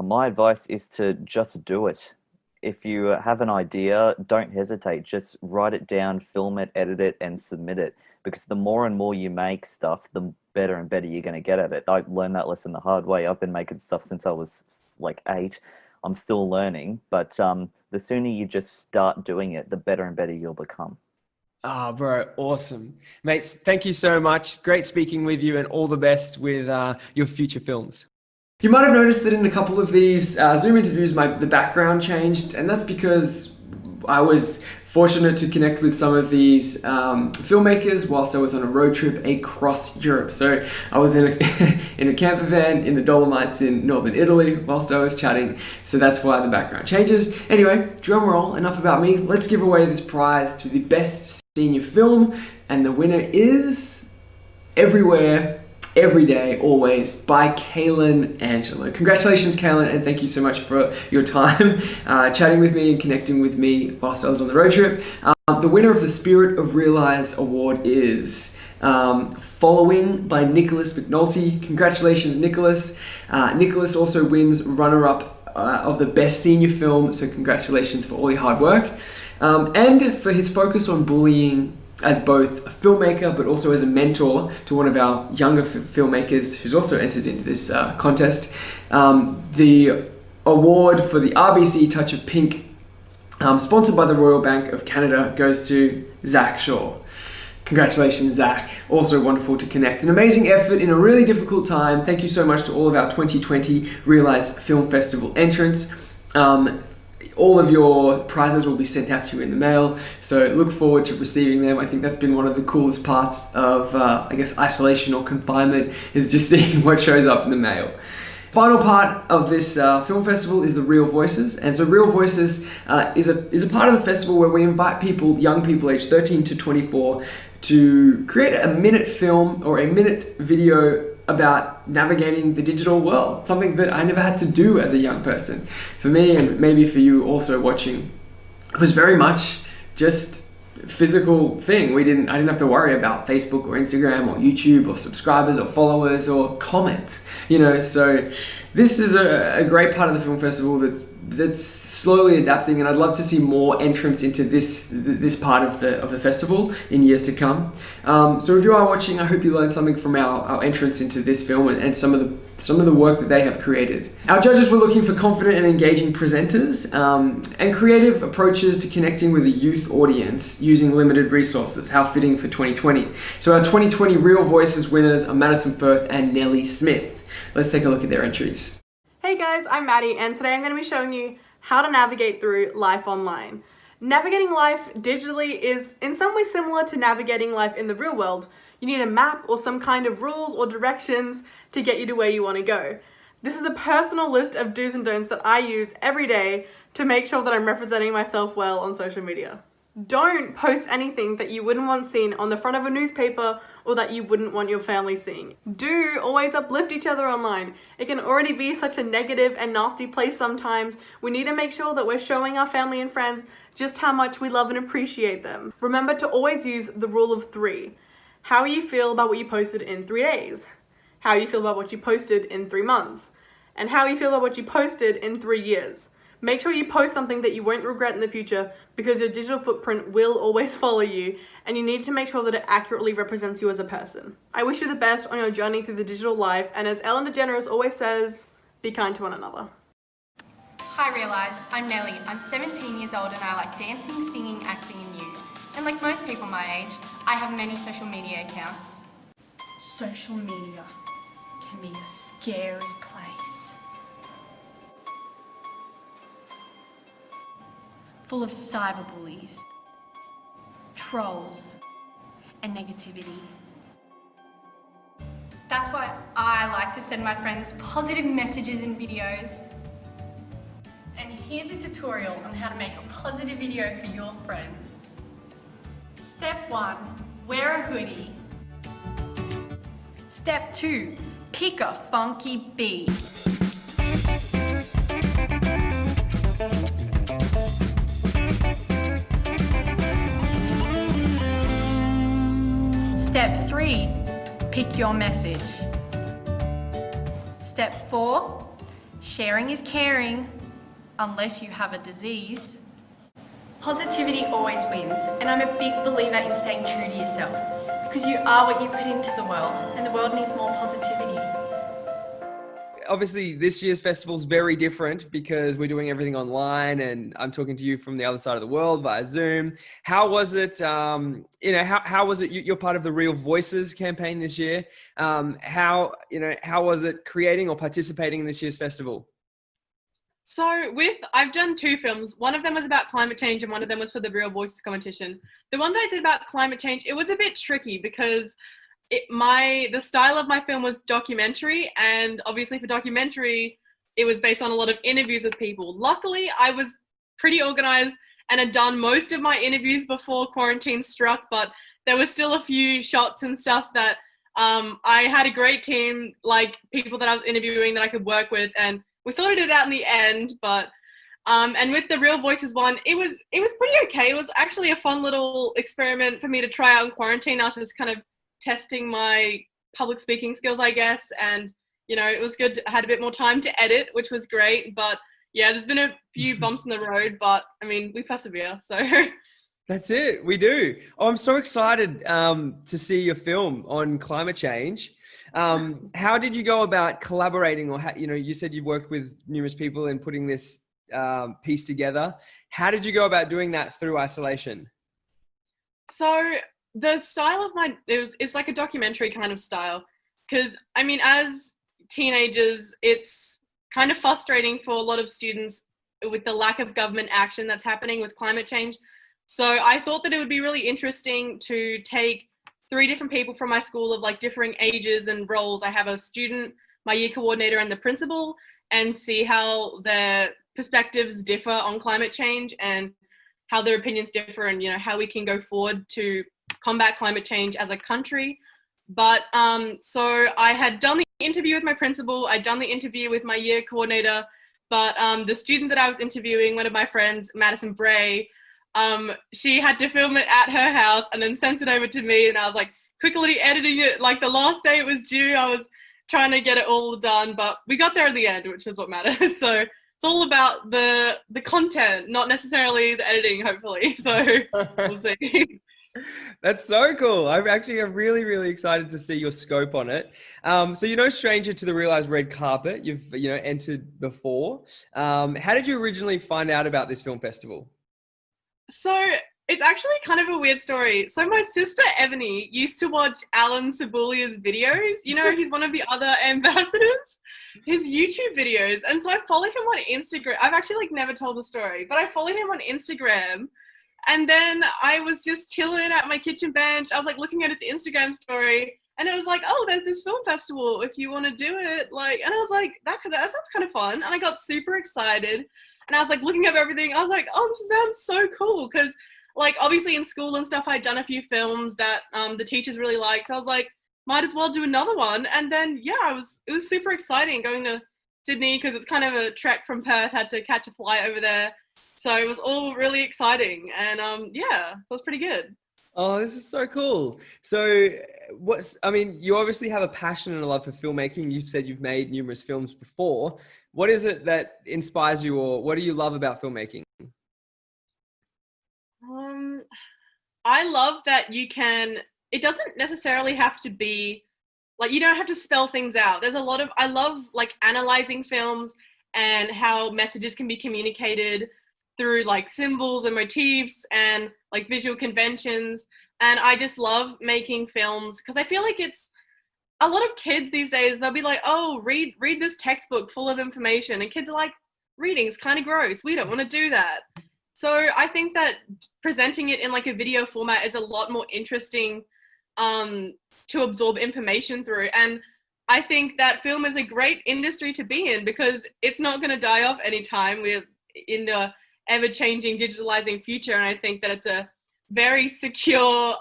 My advice is to just do it. If you have an idea, don't hesitate. Just write it down, film it, edit it, and submit it. Because the more and more you make stuff, the better and better you're going to get at it. I learned that lesson the hard way. I've been making stuff since I was like 8. I'm still learning, but the sooner you just start doing it, the better and better you'll become. Ah, bro, awesome. Mates, thank you so much. Great speaking with you and all the best with your future films. You might have noticed that in a couple of these Zoom interviews, the background changed, and that's because I was fortunate to connect with some of these filmmakers whilst I was on a road trip across Europe. So I was in a camper van in the Dolomites in northern Italy whilst I was chatting, so that's why the background changes. Anyway, drum roll, enough about me. Let's give away this prize to the best senior film, and the winner is Everywhere, Every Day, Always by Kaylin Angelo. Congratulations, Kaylin, and thank you so much for your time chatting with me and connecting with me whilst I was on the road trip. The winner of the Spirit of REELise Award is Following by Nicholas McNulty. Congratulations, Nicholas. Nicholas also wins runner-up of the Best Senior Film, so congratulations for all your hard work. And for his focus on bullying as both a filmmaker but also as a mentor to one of our younger filmmakers who's also entered into this contest. The award for the RBC Touch of Pink, sponsored by the Royal Bank of Canada, goes to Zach Shaw. Congratulations, Zach. Also wonderful to connect. An amazing effort in a really difficult time. Thank you so much to all of our 2020 REELise Film Festival entrants. All of your prizes will be sent out to you in the mail, so look forward to receiving them. I think that's been one of the coolest parts of, isolation or confinement, is just seeing what shows up in the mail. Final part of this film festival is the Real Voices, and so Real Voices is a part of the festival where we invite people, young people aged 13 to 24, to create a minute film or a minute video about navigating the digital world, something that I never had to do as a young person. For me, and maybe for you also watching, it was very much just a physical thing. I didn't have to worry about Facebook or Instagram or YouTube or subscribers or followers or comments, so this is a great part of the film festival that's slowly adapting, and I'd love to see more entrance into this part of the festival in years to come. So if you are watching, I hope you learned something from our entrance into this film and some of the work that they have created. Our judges were looking for confident and engaging presenters and creative approaches to connecting with a youth audience using limited resources. How fitting for 2020. So our 2020 Real Voices winners are Madison Firth and Nellie Smith. Let's take a look at their entries. Hey guys, I'm Maddie, and today I'm going to be showing you how to navigate through life online. Navigating life digitally is in some ways similar to navigating life in the real world. You need a map or some kind of rules or directions to get you to where you want to go. This is a personal list of do's and don'ts that I use every day to make sure that I'm representing myself well on social media. Don't post anything that you wouldn't want seen on the front of a newspaper or that you wouldn't want your family seeing. Do always uplift each other online. It can already be such a negative and nasty place sometimes. We need to make sure that we're showing our family and friends just how much we love and appreciate them. Remember to always use the rule of 3. How you feel about what you posted in 3 days. How you feel about what you posted in 3 months. And how you feel about what you posted in 3 years. Make sure you post something that you won't regret in the future, because your digital footprint will always follow you, and you need to make sure that it accurately represents you as a person. I wish you the best on your journey through the digital life, and as Ellen DeGeneres always says, be kind to one another. Hi REELise, I'm Nellie. I'm 17 years old and I like dancing, singing, acting and you. And like most people my age, I have many social media accounts. Social media can be a scary place. Full of cyberbullies, trolls, and negativity. That's why I like to send my friends positive messages in videos. And here's a tutorial on how to make a positive video for your friends. Step 1, wear a hoodie. Step 2, pick a funky beat. Step 3, pick your message. Step 4, sharing is caring, unless you have a disease. Positivity always wins, and I'm a big believer in staying true to yourself, because you are what you put into the world, and the world needs more positivity. Obviously, this year's festival is very different because we're doing everything online, and I'm talking to you from the other side of the world via Zoom. How was it? How was it? You're part of the Real Voices campaign this year. How was it creating or participating in this year's festival? So I've done 2 films. One of them was about climate change and one of them was for the Real Voices competition. The one that I did about climate change, it was a bit tricky because the style of my film was documentary, and obviously for documentary, it was based on a lot of interviews with people. Luckily, I was pretty organized and had done most of my interviews before quarantine struck, but there was still a few shots and stuff that I had a great team, like people that I was interviewing that I could work with, and we sorted it out in the end. But and with the Real Voices one, it was pretty okay. It was actually a fun little experiment for me to try out in quarantine. I was just kind of testing my public speaking skills, I guess, and it was good. I had a bit more time to edit, which was great. But yeah, there's been a few bumps in the road, but I mean, we persevere. So That's it. We do. Oh, I'm so excited to see your film on climate change. How did you go about collaborating, or you said you worked with numerous people in putting this piece together. How did you go about doing that through isolation? So the style of it's like a documentary kind of style, because I mean, as teenagers, it's kind of frustrating for a lot of students with the lack of government action that's happening with climate change. So I thought that it would be really interesting to take 3 different people from my school of like differing ages and roles. I have a student, my year coordinator, and the principal, and see how their perspectives differ on climate change and how their opinions differ, and how we can go forward to combat climate change as a country. But so I had done the interview with my principal, I'd done the interview with my year coordinator, but the student that I was interviewing, one of my friends, Madison Bray, she had to film it at her house and then sent it over to me, and I was like quickly editing it. Like the last day it was due, I was trying to get it all done, but we got there in the end, which is what matters. So it's all about the content, not necessarily the editing, hopefully. So we'll see. That's so cool. I'm really, really excited to see your scope on it. So you're no stranger to the REELise red carpet. You've entered before. How did you originally find out about this film festival? So it's actually kind of a weird story. So my sister Ebony used to watch Alan Sabulia's videos. He's one of the other ambassadors, his YouTube videos. And so I followed him on Instagram. I've actually never told the story, but I followed him on Instagram. And then I was just chilling at my kitchen bench. I was looking at his Instagram story, and it was like, oh, there's this film festival if you want to do it. And I was like, that sounds kind of fun. And I got super excited. And I was looking up everything. I was like, oh, this sounds so cool. Because obviously in school and stuff, I'd done a few films that the teachers really liked. So I was like, might as well do another one. And then, yeah, it was super exciting going to Sydney, because it's kind of a trek from Perth, had to catch a flight over there. So it was all really exciting, and yeah, so it was pretty good. Oh, this is so cool. So you obviously have a passion and a love for filmmaking. You've said you've made numerous films before. What is it that inspires you, or what do you love about filmmaking? I love that it doesn't necessarily have to be, you don't have to spell things out. I love analyzing films and how messages can be communicated through symbols and motifs and visual conventions. And I just love making films, because I feel like it's a lot of kids these days, they'll be like, oh, read this textbook full of information. And kids are like, reading's kind of gross. We don't want to do that. So I think that presenting it in a video format is a lot more interesting to absorb information through. And I think that film is a great industry to be in because it's not going to die off anytime. We're in a ever-changing, digitalizing future, and I think that it's a very secure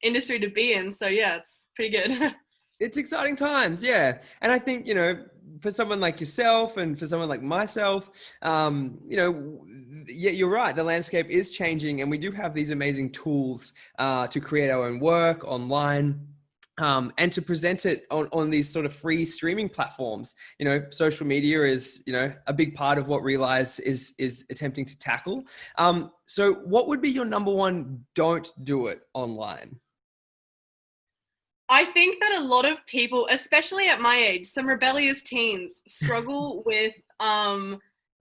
industry to be in. So yeah, it's pretty good. It's exciting times, yeah. And I think, you know, for someone like yourself and for someone like myself, you know, yeah, you're right. The landscape is changing, and we do have these amazing tools to create our own work online. And to present it on these sort of free streaming platforms. You know, social media is, you know, a big part of what REELise is attempting to tackle. So what would be your number one don't do it online? I think that a lot of people, especially at my age, some rebellious teens struggle with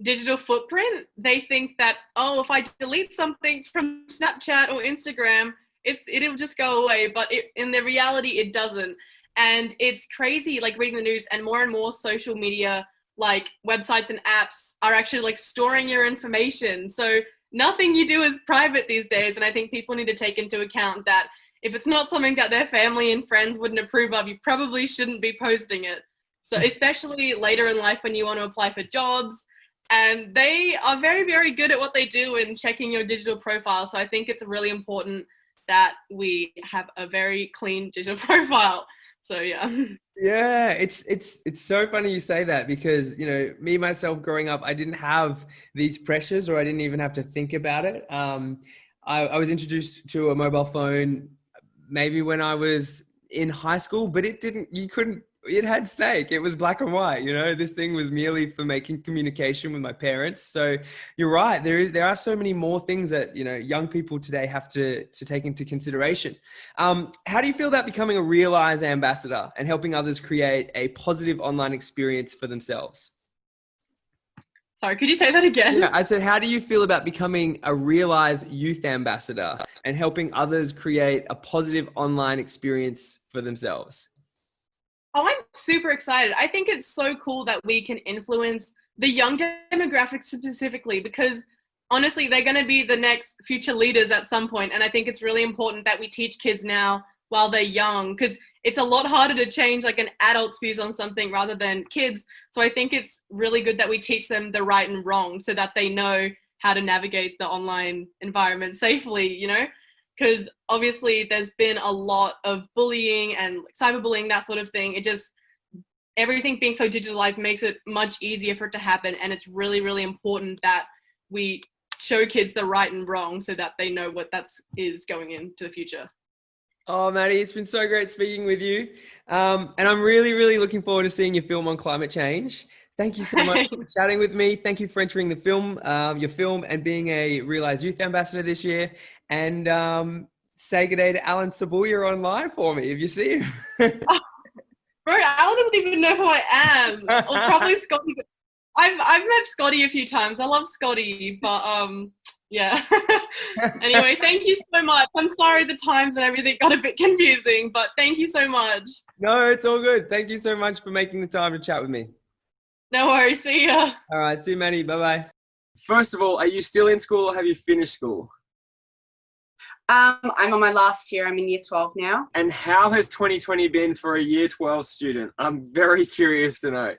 digital footprint. They think that, oh, if I delete something from Snapchat or Instagram, it'll just go away. But in the reality, it doesn't. And it's crazy, like reading the news, and more social media, like websites and apps are actually like storing your information. So nothing you do is private these days. And I think people need to take into account that if it's not something that their family and friends wouldn't approve of, you probably shouldn't be posting it. So especially later in life when you want to apply for jobs, and they are very, very good at what they do in checking your digital profile. So I think it's really important that we have a very clean digital profile. So yeah. Yeah, it's so funny you say that because, you know, me myself growing up, I didn't have these pressures, or I didn't even have to think about it. I was introduced to a mobile phone maybe when I was in high school, but it had Snake. It was black and white, you know. This thing was merely for making communication with my parents. So you're right, there are so many more things that, you know, young people today have to take into consideration. How do you feel about becoming a REELise ambassador and helping others create a positive online experience for themselves? Sorry, could you say that again? Yeah, I said, how do you feel about becoming a REELise youth ambassador and helping others create a positive online experience for themselves? Oh, I'm super excited. I think it's so cool that we can influence the young demographics specifically, because honestly, they're going to be the next future leaders at some point. And I think it's really important that we teach kids now while they're young, because it's a lot harder to change like an adult's views on something rather than kids. So I think it's really good that we teach them the right and wrong so that they know how to navigate the online environment safely, you know, because obviously there's been a lot of bullying and cyberbullying, that sort of thing. It just, everything being so digitalized makes it much easier for it to happen. And it's really, really important that we show kids the right and wrong so that they know what that is going into the future. Oh, Maddie, it's been so great speaking with you. And I'm really, really looking forward to seeing your film on climate change. Thank you so much for chatting with me. Thank you for entering the film, your film, and being a REELise Youth Ambassador this year. And say good day to Alan Sabuya online for me, if you see him. Bro, Alan doesn't even know who I am. Or probably Scotty. I've met Scotty a few times. I love Scotty, but yeah. Anyway, thank you so much. I'm sorry the times and everything got a bit confusing, but thank you so much. No, it's all good. Thank you so much for making the time to chat with me. No worries. See ya. All right. See you, Maddie. Bye-bye. First of all, are you still in school or have you finished school? I'm on my last year. I'm in year 12 now. And how has 2020 been for a year 12 student? I'm very curious to know.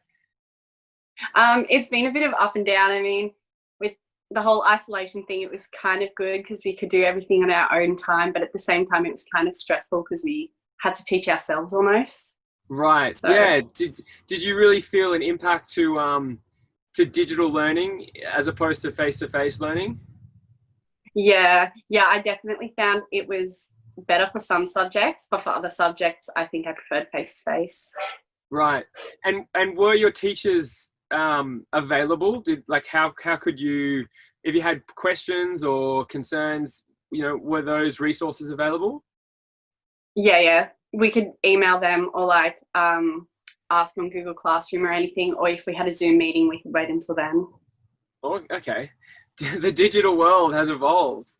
It's been a bit of up and down. I mean, with the whole isolation thing, it was kind of good because we could do everything on our own time, but at the same time, it was kind of stressful because we had to teach ourselves almost. Right. So, yeah. Did you really feel an impact to digital learning as opposed to face-to-face learning? Yeah, I definitely found it was better for some subjects, but for other subjects, I think I preferred face-to-face. Right. And were your teachers available? How could you, if you had questions or concerns, you know, were those resources available? Yeah. We could email them or ask on Google Classroom or anything, or if we had a Zoom meeting, we could wait until then. Oh, okay. The digital world has evolved.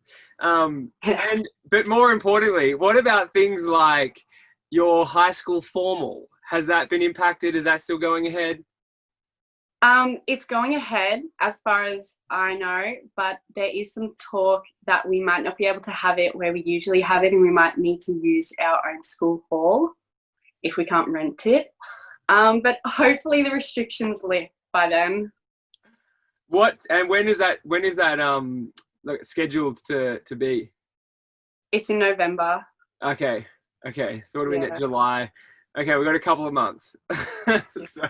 But more importantly, what about things like your high school formal? Has that been impacted? Is that still going ahead? It's going ahead as far as I know, but there is some talk that we might not be able to have it where we usually have it, and we might need to use our own school hall if we can't rent it. But hopefully the restrictions lift by then. What and when is that like, scheduled to be? It's in November. Okay. So what are we in Yeah. July? Okay, we've got a couple of months. So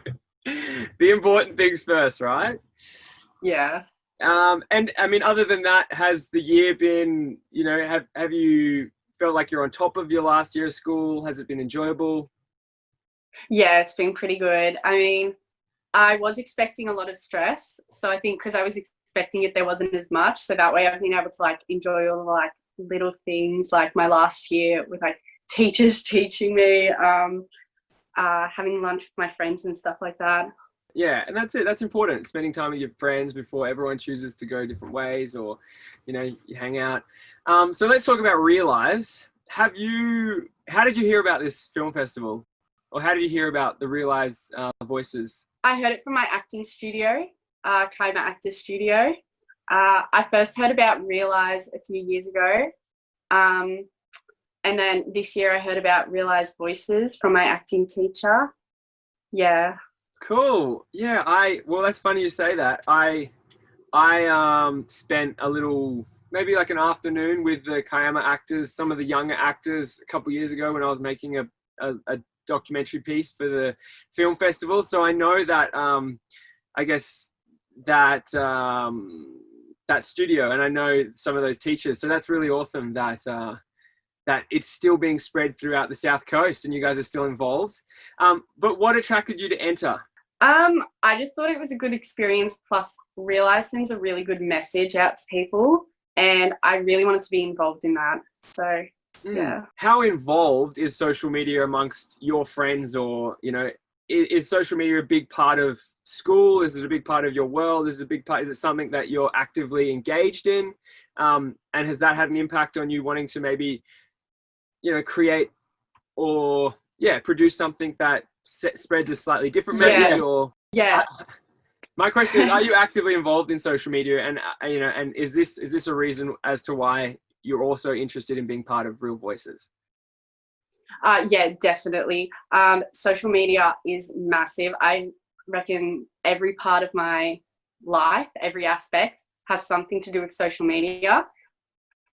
the important things first, right? Yeah. And I mean, other than that, has the year been, you know, have you felt like you're on top of your last year of school? Has it been enjoyable? Yeah, it's been pretty good. I mean, I was expecting a lot of stress. So I think because I was expecting it, there wasn't as much. So that way I've been able to like enjoy all the like little things, like my last year with like teachers teaching me, having lunch with my friends and stuff like that. Yeah, and that's it. That's important. Spending time with your friends before everyone chooses to go different ways, or, you know, you hang out. So let's talk about REELise. How did you hear about this film festival? Or how did you hear about the REELise Voices? I heard it from my acting studio, Kaima Actor Studio. I first heard about REELise a few years ago. And then this year I heard about REELise Voices from my acting teacher. Yeah. Cool. Yeah, well, that's funny you say that. I spent a little, maybe like an afternoon with the Kayama actors, some of the younger actors a couple years ago when I was making a documentary piece for the film festival. So I know that, I guess that studio, and I know some of those teachers. So that's really awesome that it's still being spread throughout the South Coast and you guys are still involved. But what attracted you to enter? I just thought it was a good experience, plus REELise sends a really good message out to people, and I really wanted to be involved in that. So yeah. How involved is social media amongst your friends, or, you know, is social media a big part of school? Is it a big part of your world? Is it something that you're actively engaged in? And has that had an impact on you wanting to maybe, you know, create or produce something that spreads a slightly different message? Or my question is, are you actively involved in social media, and you know, and is this a reason as to why you're also interested in being part of Real Voices? Yeah, definitely. Social media is massive. I reckon every part of my life, every aspect has something to do with social media.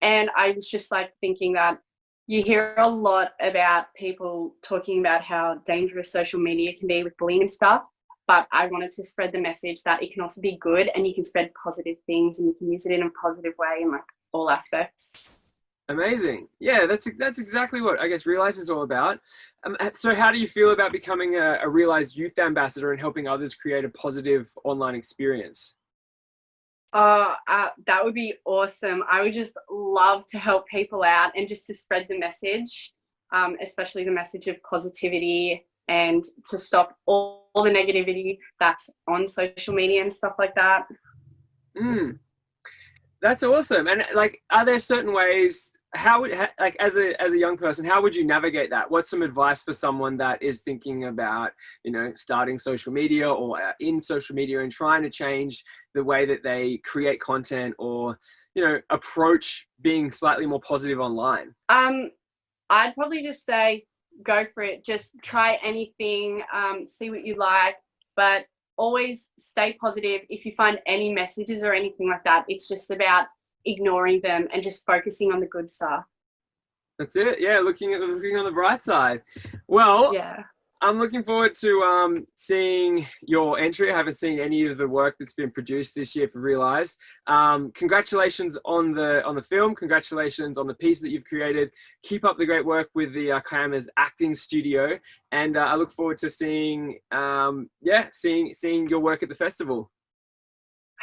And I was just like thinking that you hear a lot about people talking about how dangerous social media can be with bullying and stuff, but I wanted to spread the message that it can also be good, and you can spread positive things and you can use it in a positive way in like all aspects. Amazing. Yeah, that's exactly what I guess REELise is all about. So how do you feel about becoming a REELise youth ambassador and helping others create a positive online experience? That would be awesome. I would just love to help people out and just to spread the message, especially the message of positivity, and to stop all the negativity that's on social media and stuff like that. That's awesome. And like, are there certain ways, like as a young person, how would you navigate that? What's some advice for someone that is thinking about, you know, starting social media or in social media and trying to change the way that they create content, or, you know, approach being slightly more positive online? I'd probably just say go for it. Just try anything, see what you like, but always stay positive. If you find any messages or anything like that, it's just about ignoring them and just focusing on the good stuff. That's it. Yeah, looking on the bright side. Well, yeah, I'm looking forward to seeing your entry. I haven't seen any of the work that's been produced this year for REELise. Congratulations on the film. Congratulations on the piece that you've created. Keep up the great work with the Kayama's acting studio, and I look forward to seeing your work at the festival.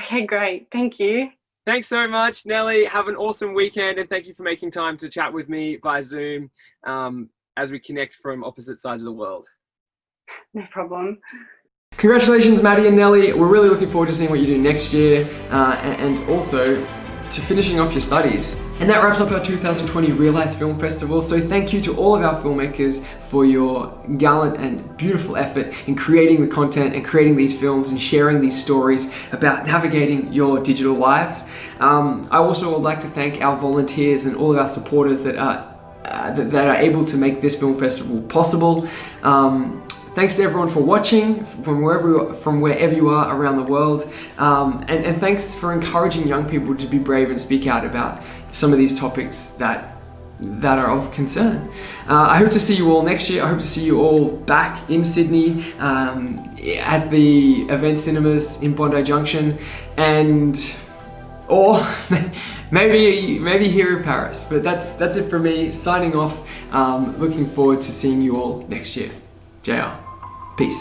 Okay, great. Thank you. Thanks so much, Nelly. Have an awesome weekend, and thank you for making time to chat with me via Zoom as we connect from opposite sides of the world. No problem. Congratulations, Maddie and Nelly. We're really looking forward to seeing what you do next year, and also to finishing off your studies. And that wraps up our 2020 REELise Film Festival. So thank you to all of our filmmakers for your gallant and beautiful effort in creating the content and creating these films and sharing these stories about navigating your digital lives. I also would like to thank our volunteers and all of our supporters that are able to make this film festival possible. Thanks to everyone for watching from wherever you are around the world. And thanks for encouraging young people to be brave and speak out about some of these topics that are of concern. I hope to see you all next year. I hope to see you all back in Sydney at the Event Cinemas in Bondi Junction, or maybe here in Paris. But that's it from me, signing off. Looking forward to seeing you all next year. JR. Peace.